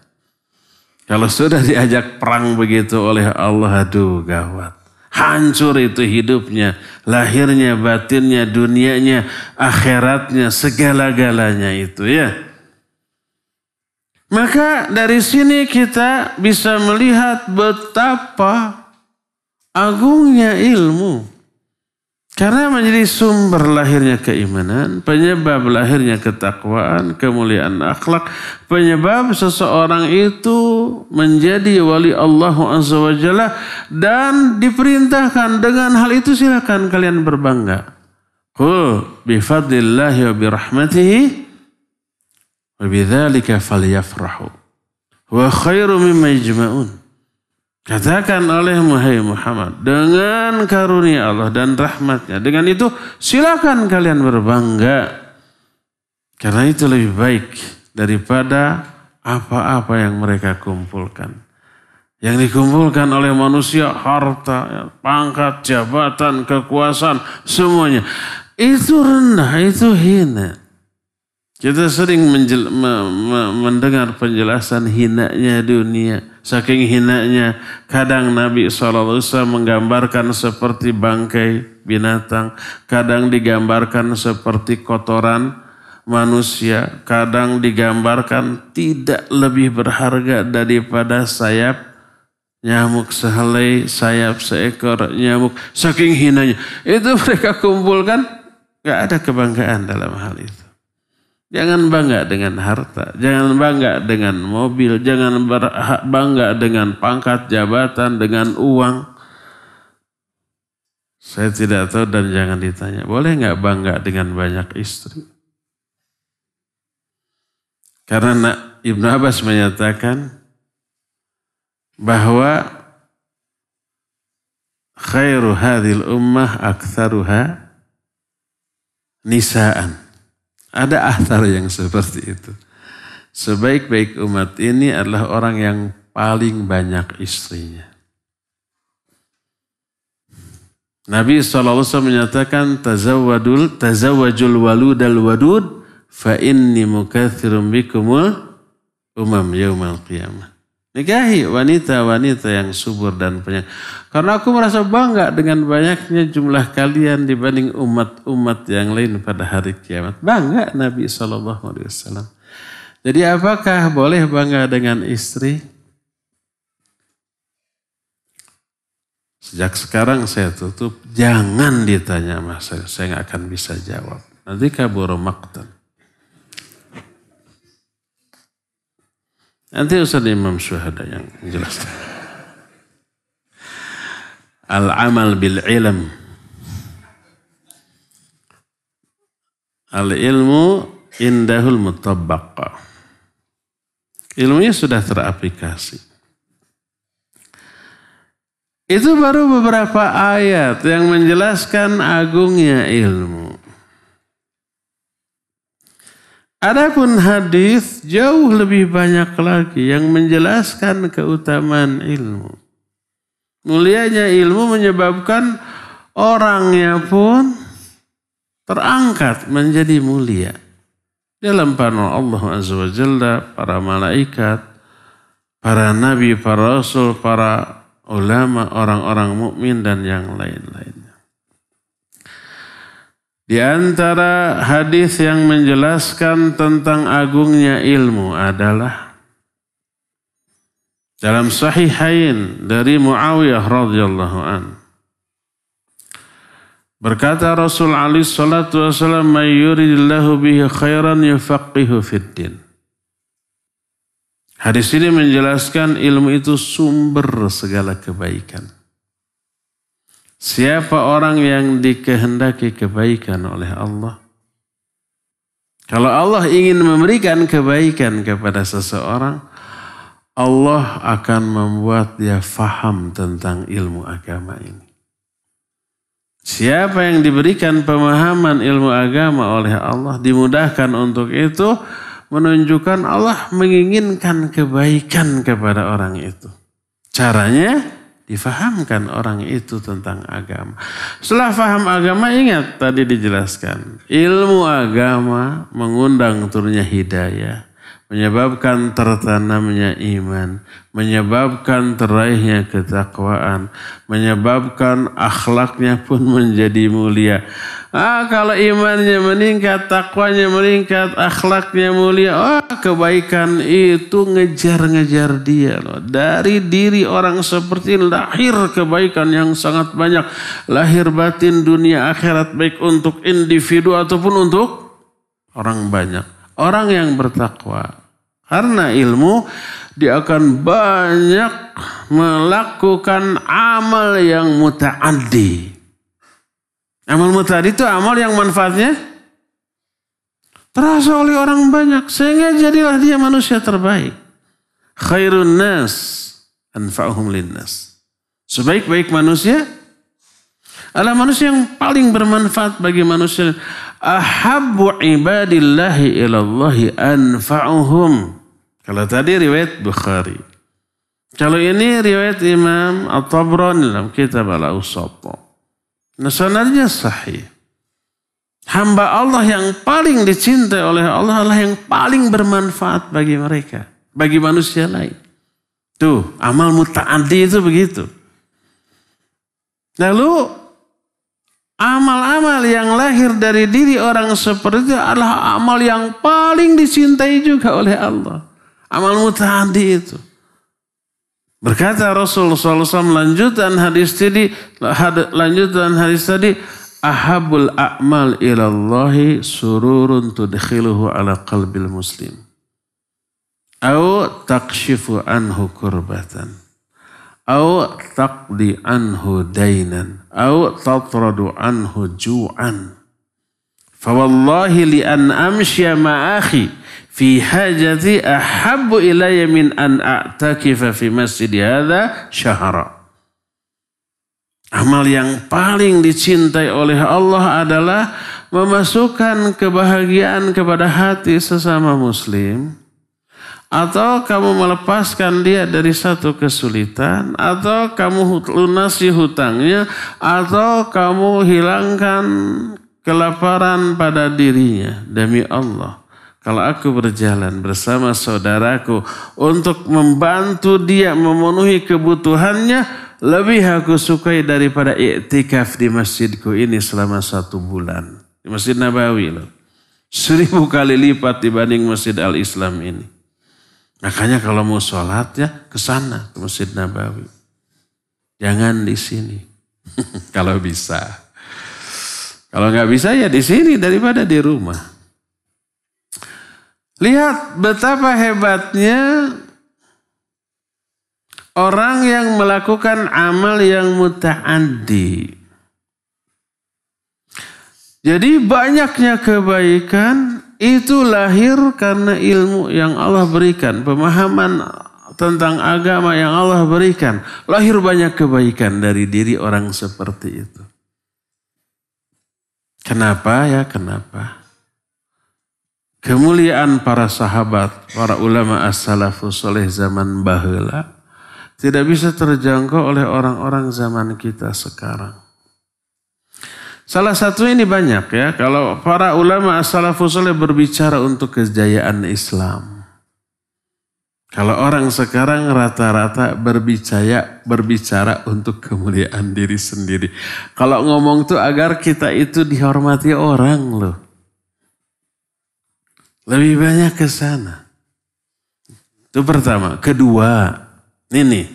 B: Kalau sudah diajak perang begitu oleh Allah, aduh gawat. Hancur itu hidupnya, lahirnya, batinnya, dunianya, akhiratnya, segala-galanya itu ya. Maka dari sini kita bisa melihat betapa agungnya ilmu. Karena menjadi sumber lahirnya keimanan, penyebab lahirnya ketakwaan, kemuliaan akhlak, penyebab seseorang itu menjadi wali Allah Azza wa Jalla, dan diperintahkan dengan hal itu silakan kalian berbangga. Qul bifadlillahi wa birahmatihi wa bidzalika falyafrahu wa khairu mimma yajma'un. Katakan oleh Muhammad, dengan karunia Allah dan rahmatnya, dengan itu silakan kalian berbangga. Karena itu lebih baik daripada apa-apa yang mereka kumpulkan. Yang dikumpulkan oleh manusia, harta, pangkat, jabatan, kekuasaan, semuanya. Itu rendah, itu hina. Kita sering mendengar penjelasan hinanya dunia. Saking hinanya, kadang Nabi SAW menggambarkan seperti bangkai binatang. Kadang digambarkan seperti kotoran manusia. Kadang digambarkan tidak lebih berharga daripada sayap nyamuk sehelai, sayap seekor nyamuk. Saking hinanya. Itu mereka kumpulkan, gak ada kebanggaan dalam hal itu. Jangan bangga dengan harta, jangan bangga dengan mobil, jangan bangga dengan pangkat, jabatan, dengan uang. Saya tidak tahu dan jangan ditanya, boleh nggak bangga dengan banyak istri? Karena Ibnu Abbas menyatakan bahwa khairu hadhil ummah aktsaruha nisaan. Ada athar yang seperti itu. Sebaik-baik umat ini adalah orang yang paling banyak istrinya. Nabi SAW menyatakan tazawwajul waludal wadud fa inni mukatsirum bikumul umam yaumal qiyamah. Nikahi wanita-wanita yang subur dan penyayang. Karena aku merasa bangga dengan banyaknya jumlah kalian dibanding umat-umat yang lain pada hari kiamat. Bangga Nabi SAW. Jadi apakah boleh bangga dengan istri? Sejak sekarang saya tutup. Jangan ditanya mas, saya nggak akan bisa jawab. Nanti kabur maktan. Nanti Ustaz Imam Syuhada yang menjelaskan. Al-amal bil ilm. Al-ilmu indahul mutabbaq. Ilmunya sudah teraplikasi. Itu baru beberapa ayat yang menjelaskan agungnya ilmu. Adapun hadis jauh lebih banyak lagi yang menjelaskan keutamaan ilmu. Mulianya ilmu menyebabkan orangnya pun terangkat menjadi mulia. Dalam pandangan Allah Azza wa Jalla, para malaikat, para nabi, para rasul, para ulama, orang-orang mukmin dan yang lain-lainnya. Di antara hadis yang menjelaskan tentang agungnya ilmu adalah dalam Sahihain dari Muawiyah radhiyallahu an. Berkata Rasul alaihi salatu wasallam, "May yuridillahu bihi khairan yufaqihu fid din." Hadis ini menjelaskan ilmu itu sumber segala kebaikan. Siapa orang yang dikehendaki kebaikan oleh Allah, kalau Allah ingin memberikan kebaikan kepada seseorang, Allah akan membuat dia faham tentang ilmu agama ini. Siapa yang diberikan pemahaman ilmu agama oleh Allah, dimudahkan untuk itu, menunjukkan Allah menginginkan kebaikan kepada orang itu. Caranya difahamkan orang itu tentang agama. Setelah faham agama, ingat tadi dijelaskan. Ilmu agama mengundang turunnya hidayah, menyebabkan tertanamnya iman, menyebabkan teraihnya ketakwaan, menyebabkan akhlaknya pun menjadi mulia. Kalau imannya meningkat, takwanya meningkat, akhlaknya mulia, kebaikan itu ngejar-ngejar dia loh. Dari diri orang seperti ini lahir kebaikan yang sangat banyak. Lahir batin dunia akhirat, baik untuk individu ataupun untuk orang banyak. Orang yang bertakwa, karena ilmu, dia akan banyak melakukan amal yang muta'addi. Amal muta'addi itu amal yang manfaatnya terasa oleh orang banyak. Sehingga jadilah dia manusia terbaik. Khairun nas anfa'uhum linnas. Sebaik-baik manusia adalah manusia yang paling bermanfaat bagi manusia. Ahabbu ibadillahi ilallahi anfa'uhum. Kalau tadi riwayat Bukhari. Kalau ini riwayat Imam At-Tabrani dalam kitab Al-Awsat. Sanadnya sahih. Hamba Allah yang paling dicintai oleh Allah adalah yang paling bermanfaat bagi mereka, bagi manusia lain. Tuh, amal muta'addi itu begitu. Lalu amal-amal yang lahir dari diri orang seperti itu adalah amal yang paling dicintai juga oleh Allah. Amal muta'addi itu. Berkata Rasulullah SAW lanjutan hadis tadi, ahabul a'mal ilallahi sururun tudkhiluhu ala qalbil muslim. Au takshifu anhu kurbatan. Au taqdi anhu dainan. Au tatradu anhu ju'an. Fawallahi li an amsya ma'akhi fi hajati ahabbu ilayya min an a'takifa fi masjid hadha syahra. Amal yang paling dicintai oleh Allah adalah memasukkan kebahagiaan kepada hati sesama muslim, atau kamu melepaskan dia dari satu kesulitan, atau kamu lunasi hutangnya, atau kamu hilangkan kelaparan pada dirinya. Demi Allah, kalau aku berjalan bersama saudaraku untuk membantu dia memenuhi kebutuhannya, lebih aku sukai daripada iktikaf di masjidku ini selama 1 bulan. Di Masjid Nabawi loh. 1000 kali lipat dibanding Masjid Al-Islam ini. Makanya kalau mau sholat ya ke sana, ke Masjid Nabawi. Jangan di sini. Kalau bisa. Kalau nggak bisa ya di sini daripada di rumah. Lihat betapa hebatnya orang yang melakukan amal yang muta'addi. Jadi banyaknya kebaikan itu lahir karena ilmu yang Allah berikan. Pemahaman tentang agama yang Allah berikan. Lahir banyak kebaikan dari diri orang seperti itu. Kenapa ya? Kenapa? kemuliaan para sahabat, para ulama as-salafus saleh zaman baheula tidak bisa terjangkau oleh orang-orang zaman kita sekarang. Salah satu ini banyak ya, kalau para ulama as-salafus saleh berbicara untuk kejayaan Islam. Kalau orang sekarang rata-rata berbicara untuk kemuliaan diri sendiri. Kalau ngomong tuh agar kita itu dihormati orang loh. Lebih banyak ke sana. Itu pertama. Kedua nih.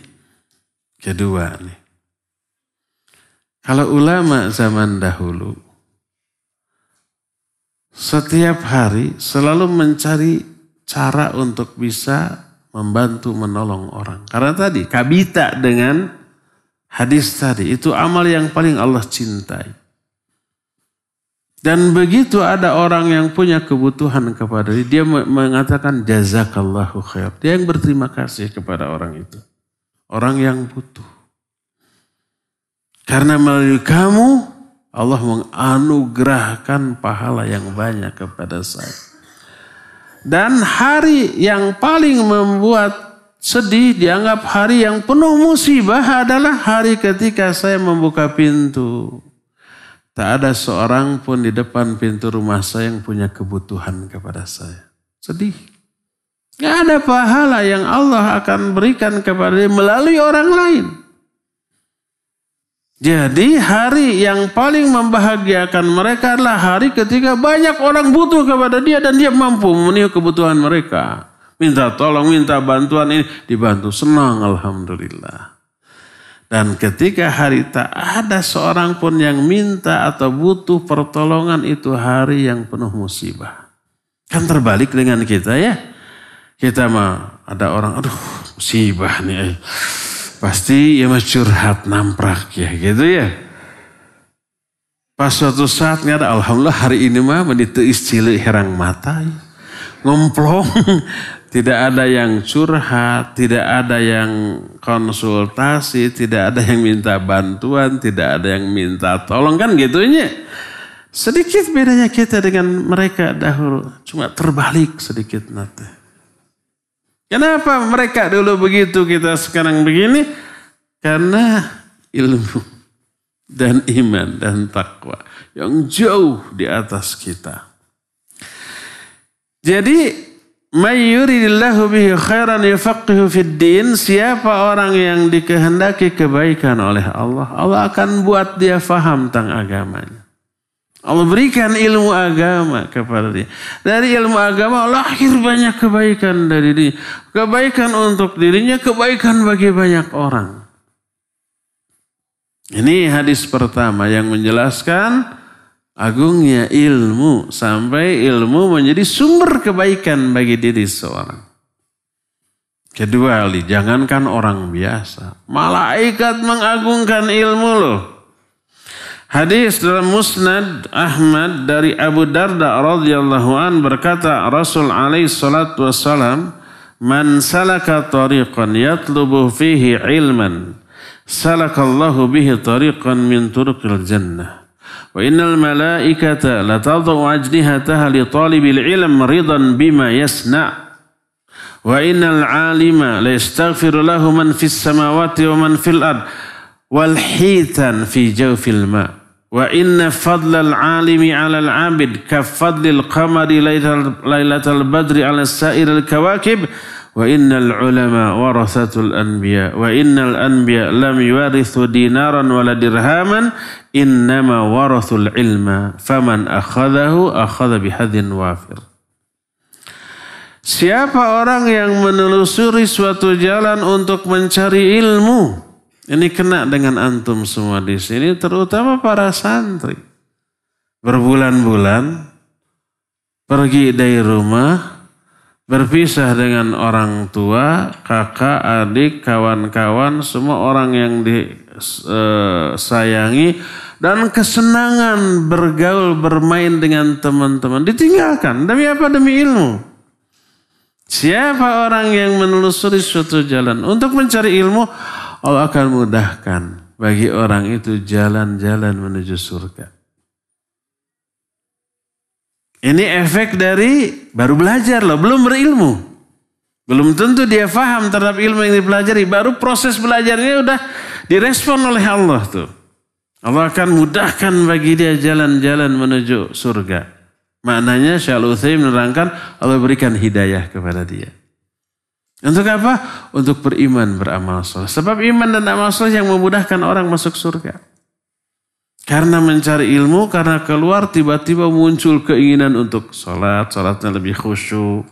B: Kalau ulama zaman dahulu, setiap hari selalu mencari cara untuk bisa membantu menolong orang. Karena tadi, kabita dengan hadis tadi, itu amal yang paling Allah cintai. Dan begitu ada orang yang punya kebutuhan kepada dia mengatakan jazakallahu khair. Dia yang berterima kasih kepada orang itu. Orang yang butuh. Karena melalui kamu Allah menganugerahkan pahala yang banyak kepada saya. Dan hari yang paling membuat sedih dianggap hari yang penuh musibah adalah hari ketika saya membuka pintu. Tak ada seorang pun di depan pintu rumah saya yang punya kebutuhan kepada saya. Sedih. Gak ada pahala yang Allah akan berikan kepada dia melalui orang lain. Jadi hari yang paling membahagiakan mereka adalah hari ketika banyak orang butuh kepada dia dan dia mampu memenuhi kebutuhan mereka. Minta tolong, minta bantuan ini dibantu. Senang alhamdulillah. Dan ketika hari tak ada seorang pun yang minta atau butuh pertolongan, itu hari yang penuh musibah. Kan terbalik dengan kita ya. Kita mah ada orang, aduh musibah nih. Pasti ya mah curhat namprak ya gitu ya. Pas suatu saat nggak ada, alhamdulillah hari ini mah meniteis cilik herang mata. Ya. Ngomplong. Tidak ada yang curhat, tidak ada yang konsultasi, tidak ada yang minta bantuan, tidak ada yang minta tolong, kan gitunya. Sedikit bedanya kita dengan mereka dahulu, cuma terbalik sedikit nanti. Kenapa mereka dulu begitu, kita sekarang begini? Karena ilmu dan iman dan takwa yang jauh di atas kita. Jadi may yuridillahu bihi khairan yufaqihu fid din. Siapa orang yang dikehendaki kebaikan oleh Allah, Allah akan buat dia faham tentang agamanya. Allah berikan ilmu agama kepada dia. Dari ilmu agama lahir banyak kebaikan dari dia. Kebaikan untuk dirinya, kebaikan bagi banyak orang. Ini hadis pertama yang menjelaskan agungnya ilmu sampai ilmu menjadi sumber kebaikan bagi diri seorang. Kedua kali, jangankan orang biasa, malaikat mengagungkan ilmu loh. Hadis dalam Musnad Ahmad dari Abu Darda radhiyallahu an berkata Rasul alaihi salatu wassalam, "Man salaka tariqan yatlubu fihi ilman, salakallahu bihi tariqan min turuqil jannah." Wa innal malaikata la tadau ajnihataha li talibil ilm ridan bima yasna. Wa innal alima la yastaghfiru lahu man fis samawati wa man fil ard wal hitan fi jawfil ma. Wa inna fadlal alimi 'ala al 'abid ka fadlil qamari lailatal badri 'ala sa'iril kawakib. Wa innal ulama warathatul anbiya wa innal anbiya lam yuwarithu dinaran wala dirhaman innama warathul ilma faman akhadahu akhadha bihadin wafir. Siapa orang yang menelusuri suatu jalan untuk mencari ilmu, ini kena dengan antum semua di sini, terutama para santri. Berbulan-bulan pergi dari rumah, berpisah dengan orang tua, kakak, adik, kawan-kawan, semua orang yang disayangi, dan kesenangan bergaul, bermain dengan teman-teman ditinggalkan. Demi apa? Demi ilmu. Siapa orang yang menelusuri suatu jalan untuk mencari ilmu, Allah akan mudahkan bagi orang itu jalan-jalan menuju surga. Ini efek dari baru belajar loh, belum berilmu. Belum tentu dia paham terhadap ilmu yang dipelajari. Baru proses belajarnya udah direspon oleh Allah tuh. Allah akan mudahkan bagi dia jalan-jalan menuju surga. Maknanya Syekh Al-Utsaimin menerangkan Allah berikan hidayah kepada dia. Untuk apa? Untuk beriman, beramal saleh. Sebab iman dan amal saleh yang memudahkan orang masuk surga. Karena mencari ilmu, karena keluar tiba-tiba muncul keinginan untuk sholat. Sholatnya lebih khusyuk,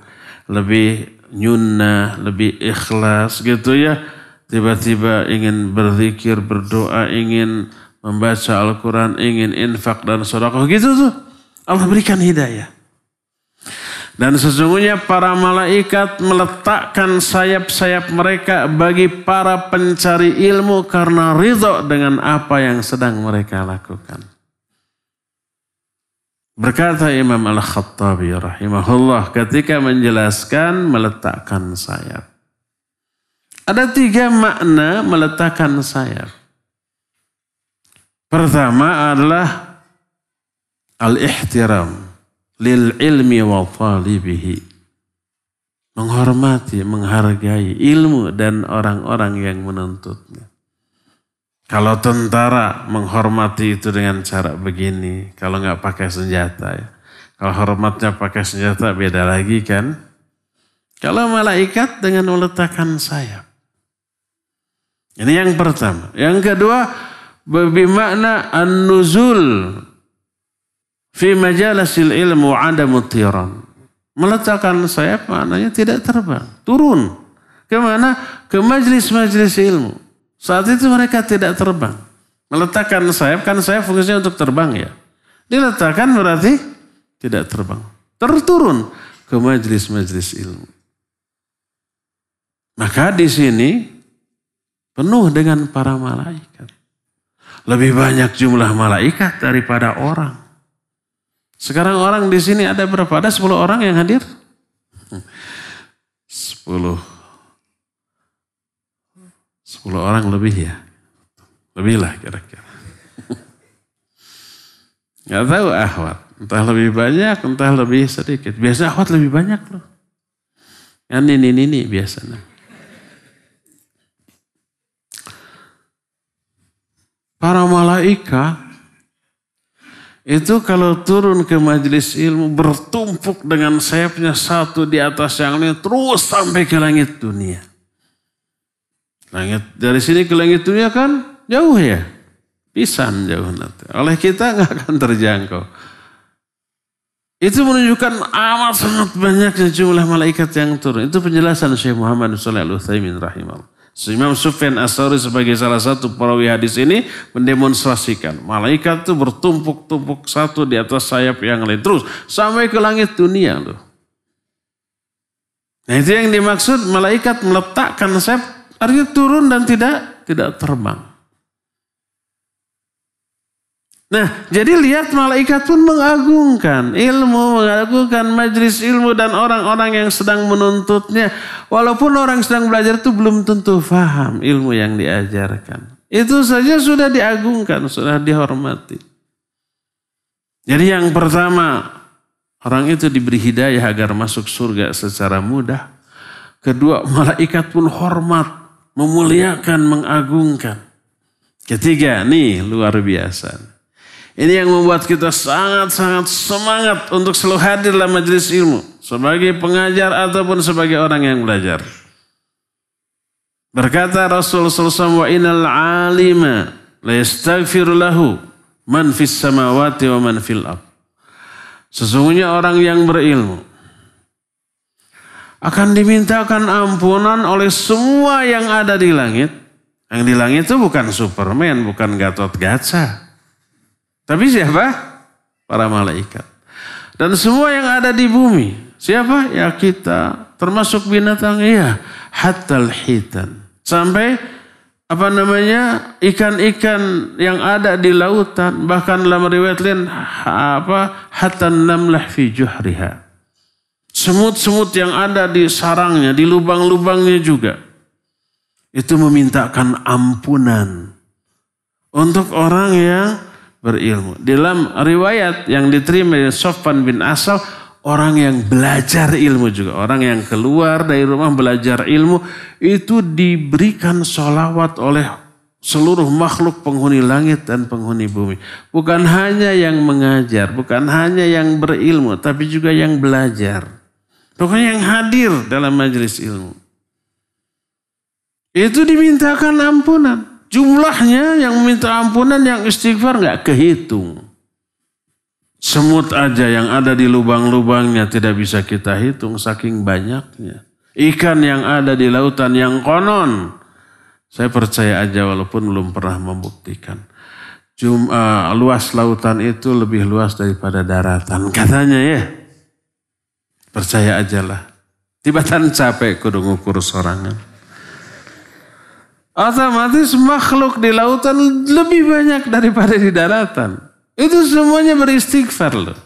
B: lebih nyunnah, lebih ikhlas gitu ya. Tiba-tiba ingin berzikir, berdoa, ingin membaca Al-Quran, ingin infak dan sedekah gitu tuh. Allah berikan hidayah. Dan sesungguhnya para malaikat meletakkan sayap-sayap mereka bagi para pencari ilmu karena ridho dengan apa yang sedang mereka lakukan. Berkata Imam Al-Khattabi rahimahullah ketika menjelaskan meletakkan sayap. Ada 3 makna meletakkan sayap. Pertama adalah al-ihtiram lil ilmi wa talibihi. Menghormati, menghargai ilmu dan orang-orang yang menuntutnya. Kalau tentara menghormati itu dengan cara begini. Kalau nggak pakai senjata ya. Kalau hormatnya pakai senjata beda lagi kan. Kalau malaikat dengan meletakkan sayap. Ini yang pertama. Yang kedua, bermakna an-nuzul fi majalasil ilmu adamut tiran. Meletakkan sayap maknanya tidak terbang. Turun. Kemana? Ke majlis-majlis ilmu. Saat itu mereka tidak terbang. Meletakkan sayap, kan sayap fungsinya untuk terbang ya. Diletakkan berarti tidak terbang. Terturun ke majlis-majlis ilmu. Maka di sini penuh dengan para malaikat. Lebih banyak jumlah malaikat daripada orang. Sekarang orang di sini ada berapa? Ada 10 orang yang hadir? 10 orang lebih ya. Lebih lah kira-kira. Gak tahu akhwat. Entah lebih banyak, entah lebih sedikit. Biasa akhwat lebih banyak loh. Yang ini biasanya. Para malaikat itu kalau turun ke majelis ilmu bertumpuk dengan sayapnya satu di atas yang lain terus sampai ke langit dunia. Langit dari sini ke langit dunia kan jauh ya, pisan jauh nanti. Oleh kita nggak akan terjangkau. Itu menunjukkan amat sangat banyaknya jumlah malaikat yang turun. Itu penjelasan Syekh Muhammad Shalih Al-Utsaimin rahimahullah. Imam Sufyan Ats-Tsauri sebagai salah satu perawi hadis ini mendemonstrasikan malaikat itu bertumpuk-tumpuk satu di atas sayap yang lain terus sampai ke langit dunia loh. Nah itu yang dimaksud malaikat meletakkan sayap artinya turun dan tidak terbang. Nah, jadi lihat malaikat pun mengagungkan ilmu, mengagungkan majlis ilmu dan orang-orang yang sedang menuntutnya. Walaupun orang sedang belajar itu belum tentu paham ilmu yang diajarkan. Itu saja sudah diagungkan, sudah dihormati. Jadi yang pertama, orang itu diberi hidayah agar masuk surga secara mudah. Kedua, malaikat pun hormat, memuliakan, mengagungkan. Ketiga, nih luar biasa. Ini yang membuat kita sangat-sangat semangat untuk selalu hadir dalam majelis ilmu. Sebagai pengajar ataupun sebagai orang yang belajar. Berkata Rasulullah SAW, wa innal alima la yastaghfir lahu man fis samawati wa man fil ard. Sesungguhnya orang yang berilmu akan dimintakan ampunan oleh semua yang ada di langit. Yang di langit itu bukan Superman, bukan Gatot-Kaca. Tapi siapa? Para malaikat. Dan semua yang ada di bumi. Siapa? Ya kita. Termasuk binatang. Iya. Hattal hitan. Sampai ikan-ikan yang ada di lautan. Bahkan dalam riwayat lain. Hatan namlah fi juhriha. Semut-semut yang ada di sarangnya. Di lubang-lubangnya juga. Itu memintakan ampunan. Untuk orang yang berilmu. Dalam riwayat yang diterima dari Sofwan bin Asal, orang yang belajar ilmu juga. Orang yang keluar dari rumah belajar ilmu itu diberikan sholawat oleh seluruh makhluk penghuni langit dan penghuni bumi. Bukan hanya yang mengajar, bukan hanya yang berilmu, tapi juga yang belajar. Pokoknya yang hadir dalam majelis ilmu. Itu dimintakan ampunan. Jumlahnya yang meminta ampunan, yang istighfar gak kehitung. Semut aja yang ada di lubang-lubangnya tidak bisa kita hitung saking banyaknya. Ikan yang ada di lautan yang konon, saya percaya aja walaupun belum pernah membuktikan. Luas lautan itu lebih luas daripada daratan. Katanya ya. Percaya aja lah. Tiba-tiba capek kudu ngukur sorangan. Otomatis makhluk di lautan lebih banyak daripada di daratan. Itu semuanya beristighfar loh.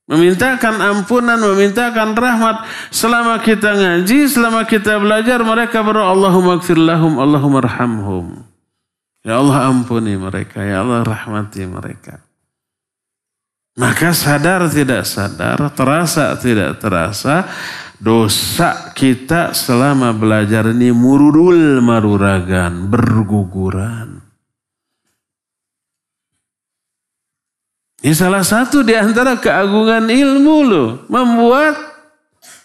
B: Memintakan ampunan, memintakan rahmat. Selama kita ngaji, selama kita belajar, mereka berdoa, Allahumma gfir lahum, Allahumma arhamhum. Ya Allah ampuni mereka, ya Allah rahmati mereka. Maka sadar tidak sadar, terasa tidak terasa, dosa kita selama belajar ini murudul maruragan, berguguran. Ini salah satu di antara keagungan ilmu loh. Membuat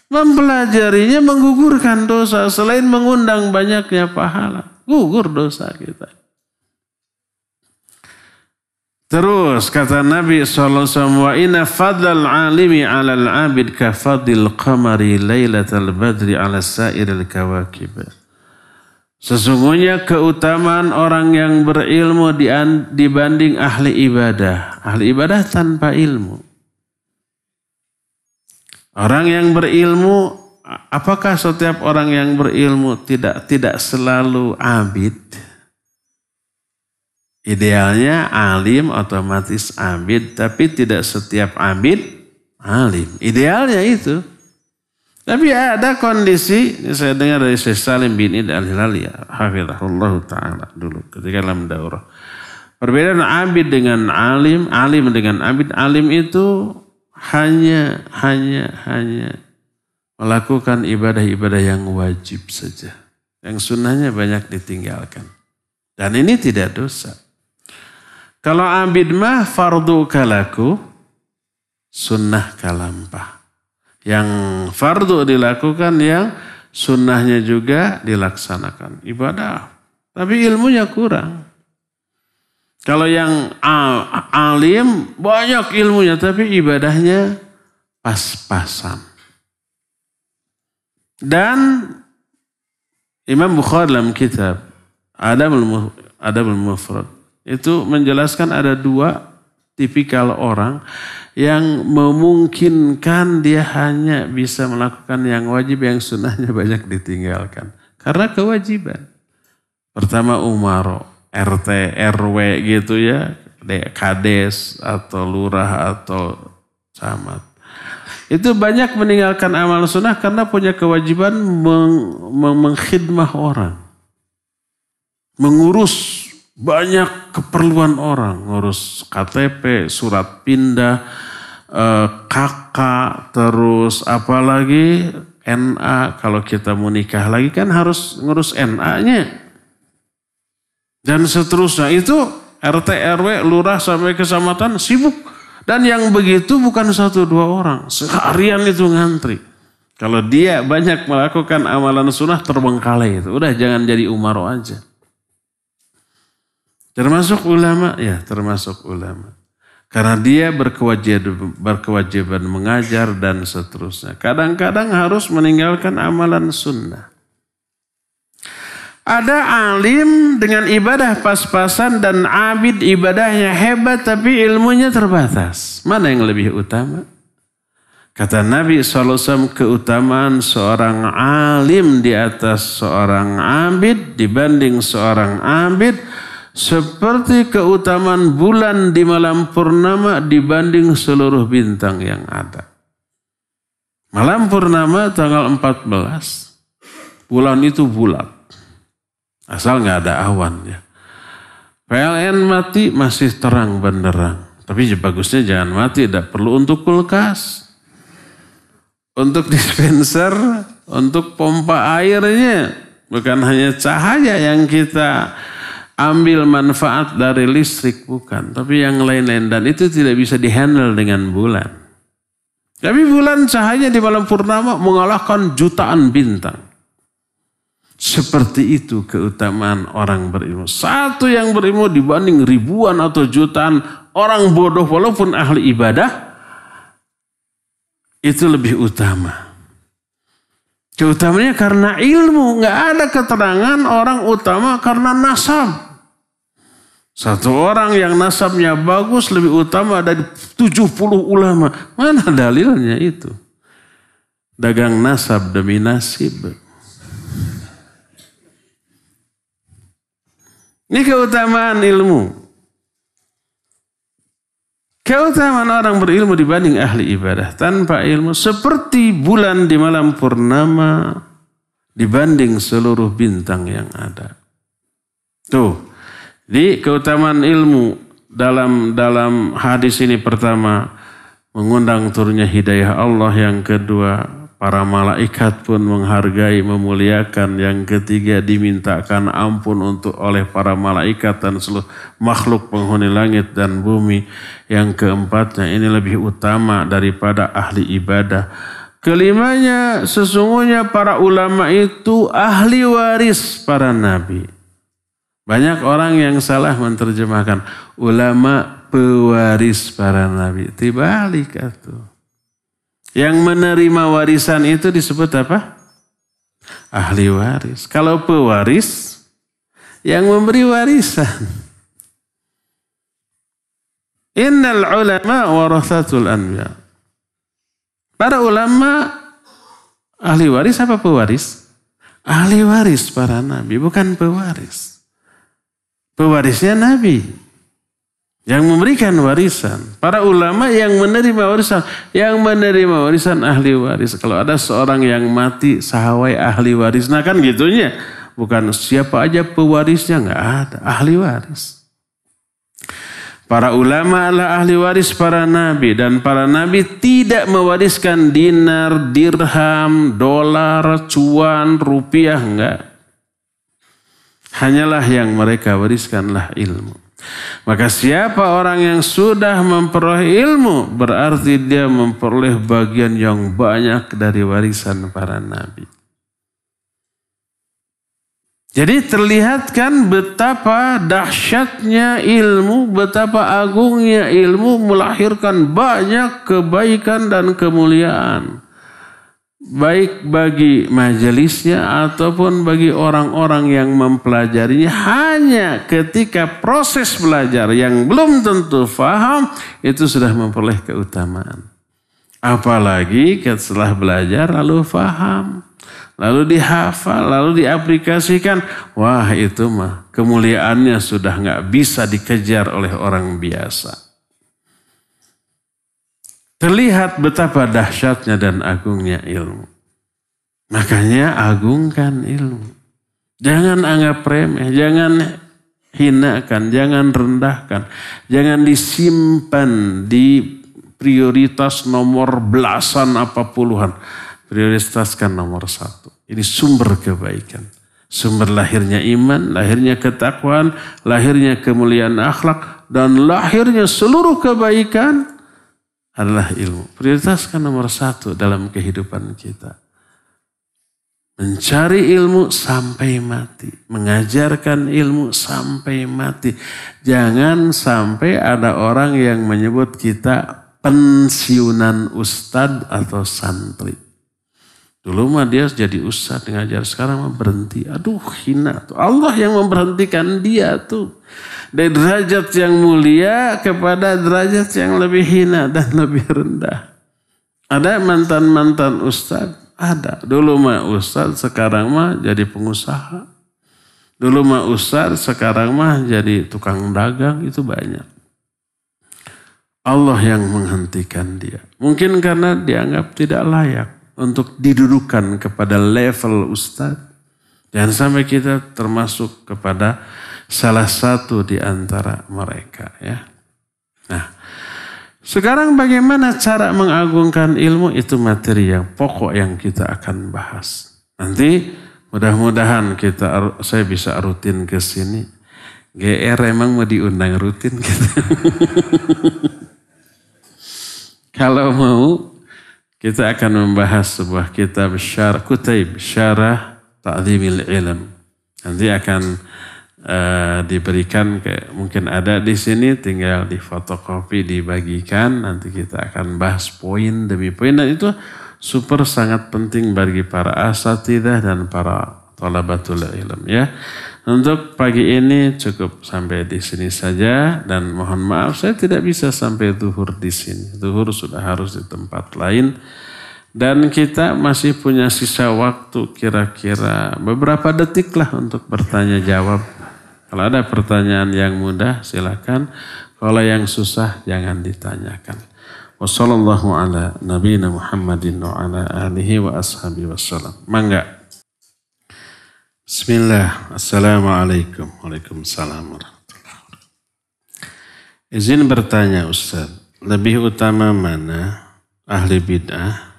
B: mempelajarinya menggugurkan dosa. Selain mengundang banyaknya pahala. Gugur dosa kita. Terus kata Nabi SAW. Wa inna fadlal alimi alal abid ka fadil qamari laylatal badri ala sairil kawakib. Sesungguhnya keutamaan orang yang berilmu dibanding ahli ibadah. Ahli ibadah tanpa ilmu. Orang yang berilmu, apakah setiap orang yang berilmu tidak selalu abid? Idealnya alim otomatis abid, tapi tidak setiap abid alim. Idealnya itu. Tapi ada kondisi, ini saya dengar dari Syekh Salim bin Id al-Hilali, hafizahullah ta'ala dulu ketika dalam daurah. Perbedaan abid dengan alim, alim dengan abid. Alim itu hanya melakukan ibadah-ibadah yang wajib saja. Yang sunnahnya banyak ditinggalkan. Dan ini tidak dosa. Kalau abid mah fardu kalaku, sunnah kalampah. Yang fardu dilakukan, yang sunnahnya juga dilaksanakan. Ibadah. Tapi ilmunya kurang. Kalau yang alim banyak ilmunya tapi ibadahnya pas-pasan. Dan Imam Bukhari dalam kitab Adabul Mufrad itu menjelaskan ada dua tipikal orang yang memungkinkan dia hanya bisa melakukan yang wajib, yang sunnahnya banyak ditinggalkan. Karena kewajiban. Pertama umaro, RT, RW gitu ya, kades atau lurah atau camat. Itu banyak meninggalkan amal sunnah karena punya kewajiban mengkhidmah orang. Mengurus banyak keperluan orang, ngurus KTP, surat pindah, KK, terus apalagi NA. Kalau kita mau nikah lagi kan harus ngurus NA-nya. Dan seterusnya itu RT, RW, lurah sampai kecamatan sibuk. Dan yang begitu bukan 1-2 orang, seharian itu ngantri. Kalau dia banyak melakukan amalan sunnah terbengkalai itu, udah jangan jadi umaro aja. Termasuk ulama? Ya, termasuk ulama. Karena dia berkewajiban mengajar dan seterusnya. Kadang-kadang harus meninggalkan amalan sunnah. Ada alim dengan ibadah pas-pasan dan abid ibadahnya hebat tapi ilmunya terbatas. Mana yang lebih utama? Kata Nabi SAW, keutamaan seorang alim di atas seorang abid dibanding seorang abid seperti keutamaan bulan di malam purnama dibanding seluruh bintang yang ada. Malam purnama tanggal 14, bulan itu bulat. Asal nggak ada awan ya. PLN mati masih terang benderang. Tapi bagusnya jangan mati, tidak perlu untuk kulkas. Untuk dispenser, untuk pompa airnya. Bukan hanya cahaya yang kita ambil manfaat dari listrik, bukan. Tapi yang lain-lain. Dan itu tidak bisa dihandle dengan bulan. Tapi bulan cahaya di malam purnama mengalahkan jutaan bintang. Seperti itu keutamaan orang berilmu. Satu yang berilmu dibanding ribuan atau jutaan orang bodoh walaupun ahli ibadah. Itu lebih utama. Keutamanya karena ilmu. Nggak ada keterangan orang utama karena nasab. Satu orang yang nasabnya bagus lebih utama dari 70 ulama. Mana dalilnya itu? Dagang nasab demi nasib. Ini keutamaan ilmu. Keutamaan orang berilmu dibanding ahli ibadah. Tanpa ilmu seperti bulan di malam purnama dibanding seluruh bintang yang ada. Tuh. Di keutamaan ilmu dalam hadis ini pertama mengundang turunnya hidayah Allah, yang kedua para malaikat pun menghargai, memuliakan, yang ketiga dimintakan ampun oleh para malaikat dan seluruh makhluk penghuni langit dan bumi, yang keempatnya ini lebih utama daripada ahli ibadah. Kelimanya sesungguhnya para ulama itu ahli waris para nabi. Banyak orang yang salah menerjemahkan ulama pewaris para nabi. Dibalik itu. Yang menerima warisan itu disebut apa? Ahli waris. Kalau pewaris, yang memberi warisan. Innal ulama warathatul anbiya. Para ulama ahli waris apa pewaris? Ahli waris para nabi, bukan pewaris. Pewarisnya nabi yang memberikan warisan. Para ulama yang menerima warisan. Yang menerima warisan ahli waris. Kalau ada seorang yang mati sahawai ahli waris. Nah kan gitunya. Bukan siapa aja pewarisnya. Enggak ada. Ahli waris. Para ulama adalah ahli waris para nabi. Dan para nabi tidak mewariskan dinar, dirham, dolar, cuan, rupiah. Enggak. Hanyalah yang mereka wariskanlah ilmu. Maka siapa orang yang sudah memperoleh ilmu, berarti dia memperoleh bagian yang banyak dari warisan para nabi. Jadi terlihatkan betapa dahsyatnya ilmu, betapa agungnya ilmu melahirkan banyak kebaikan dan kemuliaan. Baik bagi majelisnya ataupun bagi orang-orang yang mempelajarinya. Hanya ketika proses belajar yang belum tentu faham, itu sudah memperoleh keutamaan. Apalagi setelah belajar lalu faham, lalu dihafal, lalu diaplikasikan. Wah itu mah kemuliaannya sudah nggak bisa dikejar oleh orang biasa. Terlihat betapa dahsyatnya dan agungnya ilmu. Makanya agungkan ilmu. Jangan anggap remeh, jangan hinakan, jangan rendahkan. Jangan disimpan di prioritas nomor belasan apa puluhan. Prioritaskan nomor satu. Ini sumber kebaikan. Sumber lahirnya iman, lahirnya ketakwaan, lahirnya kemuliaan akhlak, dan lahirnya seluruh kebaikan adalah ilmu. Prioritaskan nomor satu dalam kehidupan kita. Mencari ilmu sampai mati. Mengajarkan ilmu sampai mati. Jangan sampai ada orang yang menyebut kita pensiunan ustadz atau santri. Dulu mah dia jadi ustadz ngajar, sekarang mah berhenti. Aduh hina tuh. Allah yang memberhentikan dia tuh. Dari derajat yang mulia kepada derajat yang lebih hina dan lebih rendah. Ada mantan-mantan ustadz? Ada. Dulu mah ustadz, sekarang mah jadi pengusaha. Dulu mah ustadz, sekarang mah jadi tukang dagang, itu banyak. Allah yang menghentikan dia. Mungkin karena dianggap tidak layak untuk didudukan kepada level ustadz. Jangan sampai kita termasuk kepada salah satu di antara mereka ya. Nah, sekarang bagaimana cara mengagungkan ilmu, itu materi yang pokok yang kita akan bahas. Nanti mudah-mudahan saya bisa rutin ke sini. GR emang mau diundang rutin gitu. Kalau mau, kita akan membahas sebuah kitab Syarah Ta'dhimil Ilm. Nanti akan diberikan, mungkin ada di sini, tinggal di fotokopi dibagikan. Nanti kita akan bahas poin demi poin, dan itu super sangat penting bagi para asatidzah dan para thalabatul ilm ya. Untuk pagi ini cukup sampai di sini saja, dan mohon maaf saya tidak bisa sampai zuhur di sini. Zuhur sudah harus di tempat lain. Dan kita masih punya sisa waktu kira-kira beberapa detik lah untuk bertanya jawab. Kalau ada pertanyaan yang mudah silakan. Kalau yang susah jangan ditanyakan. Wassallallahu ala nabiyina Muhammadin wa ala alihi wa ashabihi wassalam. Mangga. Bismillah. Assalamualaikum. Waalaikumsalam warahmatullahi wabarakatuh. Izin bertanya Ustaz. Lebih utama mana ahli bid'ah,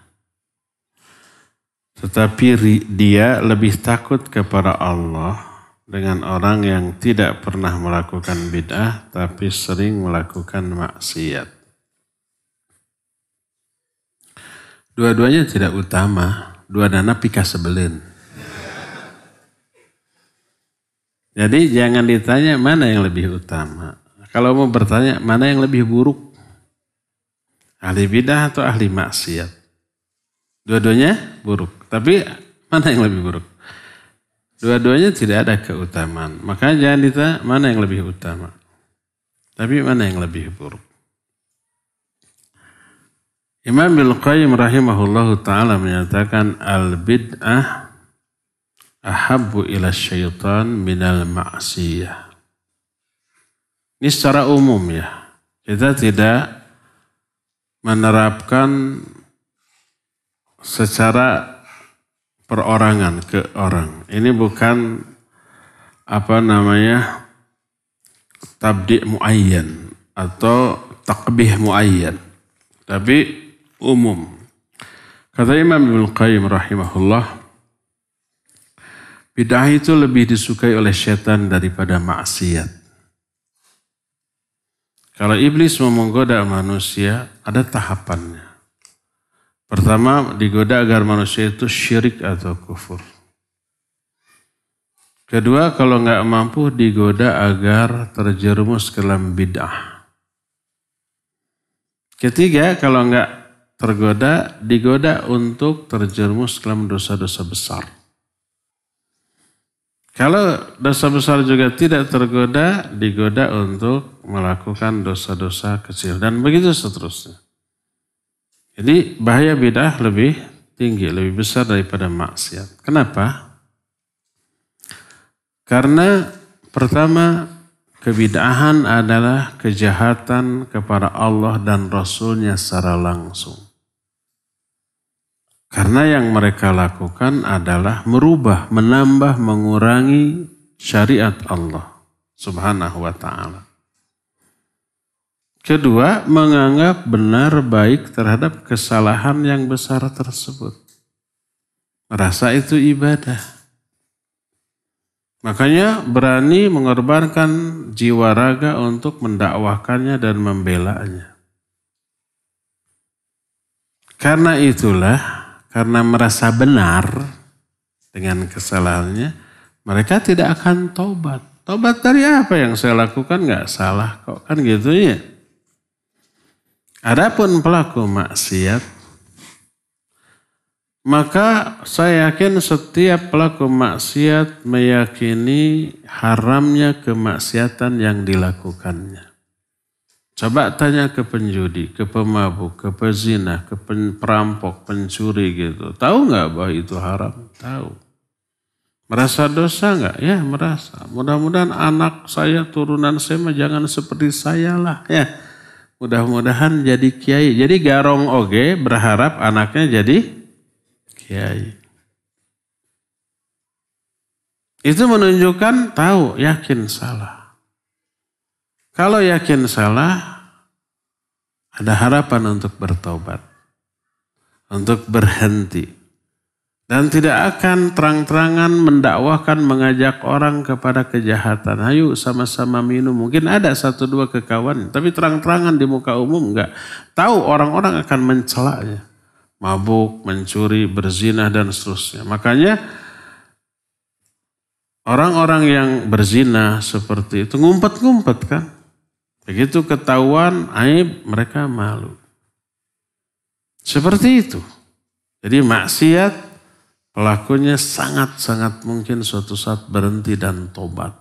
B: tetapi dia lebih takut kepada Allah, dengan orang yang tidak pernah melakukan bid'ah tapi sering melakukan maksiat? Dua-duanya tidak utama, dua-dana pika sebelen. Jadi jangan ditanya mana yang lebih utama. Kalau mau bertanya mana yang lebih buruk, ahli bid'ah atau ahli maksiat? Dua-duanya buruk, tapi mana yang lebih buruk? Dua-duanya tidak ada keutamaan. Makanya jangan ditanya mana yang lebih utama, tapi mana yang lebih buruk. Imam Ibnu Qayyim rahimahullahu ta'ala menyatakan al-bid'ah ahabbu ila syaitan minal ma'siyah. Ini secara umum ya. Kita tidak menerapkan secara perorangan ke orang. Ini bukan tabdi' muayyan atau takbih muayyan, tapi umum. Kata Imam Ibnu Qayyim rahimahullah, bid'ah itu lebih disukai oleh setan daripada maksiat. Kalau iblis mau menggoda manusia, ada tahapannya. Pertama, digoda agar manusia itu syirik atau kufur. Kedua, kalau nggak mampu, digoda agar terjerumus ke dalam bid'ah. Ketiga, kalau nggak tergoda, digoda untuk terjerumus ke dalam dosa-dosa besar. Kalau dosa besar juga tidak tergoda, digoda untuk melakukan dosa-dosa kecil. Dan begitu seterusnya. Jadi bahaya bid'ah lebih tinggi, lebih besar daripada maksiat. Kenapa? Karena pertama, kebid'ahan adalah kejahatan kepada Allah dan Rasul-Nya secara langsung. Karena yang mereka lakukan adalah merubah, menambah, mengurangi syariat Allah Subhanahu wa ta'ala. Kedua, menganggap benar baik terhadap kesalahan yang besar tersebut. Merasa itu ibadah. Makanya berani mengorbankan jiwa raga untuk mendakwahkannya dan membelanya. Karena itulah, karena merasa benar dengan kesalahannya, mereka tidak akan taubat. Taubat dari apa yang saya lakukan nggak salah kok, kan gitu ya. Adapun pelaku maksiat, maka saya yakin setiap pelaku maksiat meyakini haramnya kemaksiatan yang dilakukannya. Coba tanya ke penjudi, ke pemabuk, ke pezina, ke perampok, pencuri gitu. Tahu nggak bahwa itu haram? Tahu. Merasa dosa nggak? Ya merasa. Mudah-mudahan anak saya, turunan saya jangan seperti saya lah ya. Mudah-mudahan jadi kiai. Jadi garong oge berharap anaknya jadi kiai. Itu menunjukkan tahu, yakin salah. Kalau yakin salah, ada harapan untuk bertobat, untuk berhenti. Dan tidak akan terang-terangan mendakwahkan, mengajak orang kepada kejahatan. Ayo sama-sama minum. Mungkin ada 1-2 kekawan, tapi terang-terangan di muka umum enggak. Tahu orang-orang akan mencelaknya. Mabuk, mencuri, berzina, dan seterusnya. Makanya orang-orang yang berzina seperti itu ngumpet-ngumpet kan. Begitu ketahuan aib, mereka malu. Seperti itu. Jadi maksiat, pelakunya sangat-sangat mungkin suatu saat berhenti dan tobat.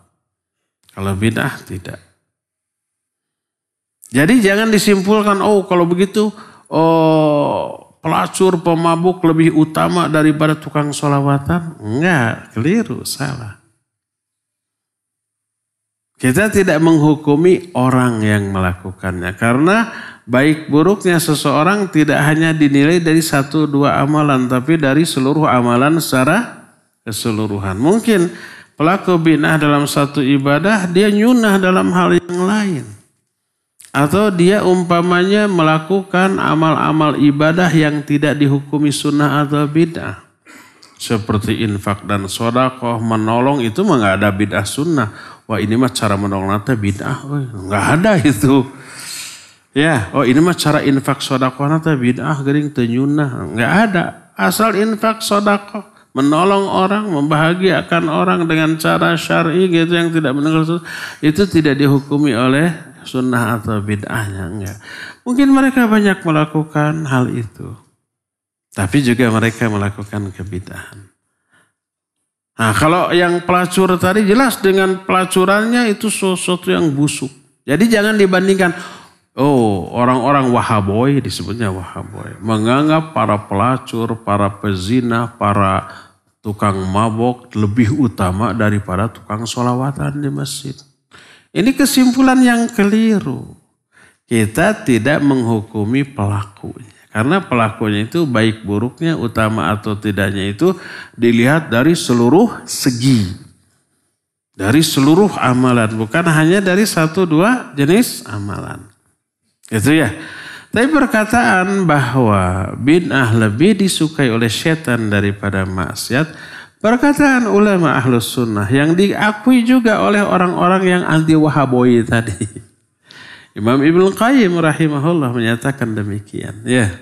B: Kalau bid'ah tidak. Jadi jangan disimpulkan, oh kalau begitu pelacur, pemabuk lebih utama daripada tukang sholawatan. Enggak, keliru, salah. Kita tidak menghukumi orang yang melakukannya. Karena baik buruknya seseorang tidak hanya dinilai dari 1-2 amalan, tapi dari seluruh amalan secara keseluruhan. Mungkin pelaku bid'ah dalam satu ibadah, dia nyunah dalam hal yang lain. Atau dia umpamanya melakukan amal-amal ibadah yang tidak dihukumi sunnah atau bid'ah. Seperti infak dan sedekah, menolong itu mah nggak ada bid'ah sunnah. Wah ini mah cara menolong nanti bid'ah, nggak ada itu. Ya, oh ini mah cara infak sedekah nanti bid'ah gering tenyunah, nggak ada. Asal infak sedekah, menolong orang, membahagiakan orang dengan cara syar'i gitu yang tidak meninggal itu tidak dihukumi oleh sunnah atau bid'ahnya, enggak. Mungkin mereka banyak melakukan hal itu, tapi juga mereka melakukan kebid'ahan. Nah kalau yang pelacur tadi jelas dengan pelacurannya itu sesuatu yang busuk. Jadi jangan dibandingkan, oh orang-orang wahaboy disebutnya wahaboy. Menganggap para pelacur, para pezina, para tukang mabok lebih utama daripada tukang sholawatan di masjid. Ini kesimpulan yang keliru. Kita tidak menghukumi pelakunya. Karena pelakunya itu baik buruknya, utama atau tidaknya itu dilihat dari seluruh segi. Dari seluruh amalan. Bukan hanya dari 1-2 jenis amalan. Itu ya. Tapi perkataan bahwa bid'ah lebih disukai oleh setan daripada maksiat. Perkataan ulama ahlus sunnah yang diakui juga oleh orang-orang yang anti wahaboyi tadi. Imam Ibnu Qayyim rahimahullah menyatakan demikian. Ya.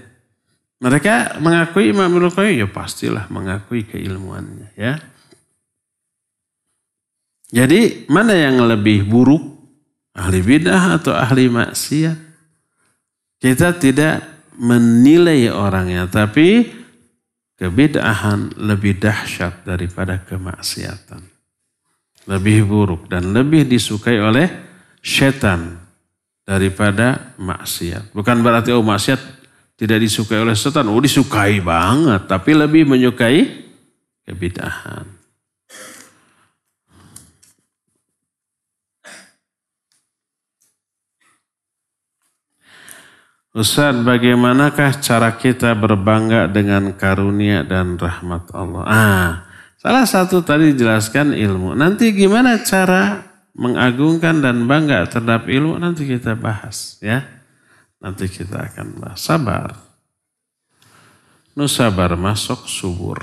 B: Mereka mengakui Imam Ibnu Qayyim, ya pastilah mengakui keilmuannya. Ya. Jadi mana yang lebih buruk? Ahli bid'ah atau ahli maksiat? Kita tidak menilai orangnya, tapi kebid'ahan lebih dahsyat daripada kemaksiatan. Lebih buruk dan lebih disukai oleh setan daripada maksiat. Bukan berarti maksiat tidak disukai oleh setan. Disukai banget, tapi lebih menyukai kebid'ahan. Ustaz, bagaimanakah cara kita berbangga dengan karunia dan rahmat Allah? Salah satu tadi dijelaskan ilmu. Nanti gimana cara mengagungkan dan bangga terhadap ilmu nanti kita bahas ya. Nanti kita akan bahas. Sabar. Nusabar masuk subur.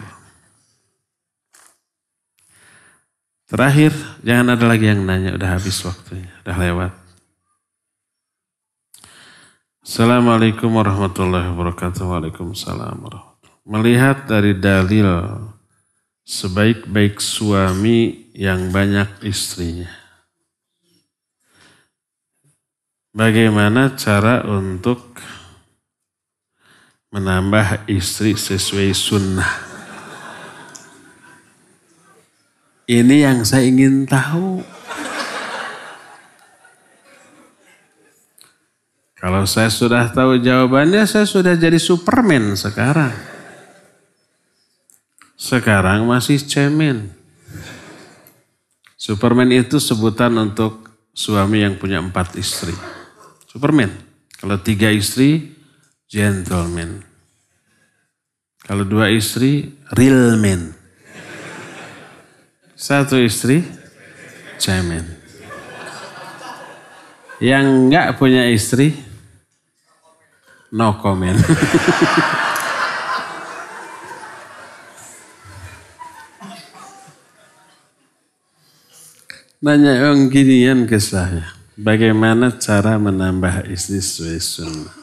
B: Terakhir, jangan ada lagi yang nanya, udah habis waktunya, udah lewat. Assalamualaikum warahmatullahi wabarakatuh. Waalaikumsalam warahmatullahi wabarakatuh. Melihat dari dalil sebaik-baik suami yang banyak istrinya, bagaimana cara untuk menambah istri sesuai sunnah? Ini yang saya ingin tahu. Kalau saya sudah tahu jawabannya, saya sudah jadi Superman sekarang. Sekarang masih cemen. Superman itu sebutan untuk suami yang punya 4 istri. Superman. Kalau 3 istri, gentleman. Kalau 2 istri, real man. Satu istri, cemen. Yang enggak punya istri, no comment. Nanya orang ginian ke saya, bagaimana cara menambah istri sesuai sunnah?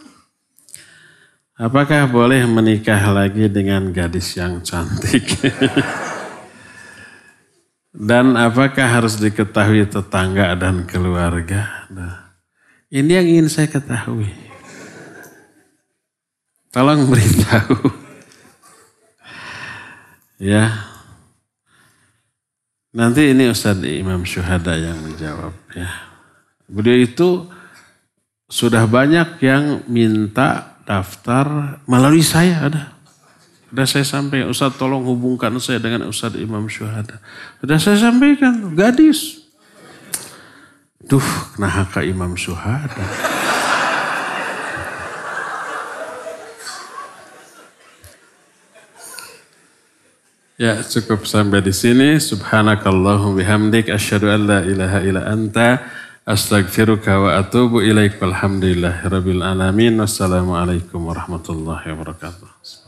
B: Apakah boleh menikah lagi dengan gadis yang cantik? Dan apakah harus diketahui tetangga dan keluarga? Nah, ini yang ingin saya ketahui. Tolong beritahu. Ya. Nanti ini Ustadz Imam Syuhada yang menjawab ya. Beliau itu sudah banyak yang minta daftar melalui saya ada. Sudah saya sampaikan, Ustadz tolong hubungkan saya dengan Ustadz Imam Syuhada. Sudah saya sampaikan, gadis. Duh, kenapa Imam Syuhada? Ya, cukup sampai di sini. Subhanakallahumma bihamdik asyhadu an la ilaha illa anta astaghfiruka wa atubu ilaik. Walhamdulillahirabbil alamin. Wassalamualaikum warahmatullahi wabarakatuh.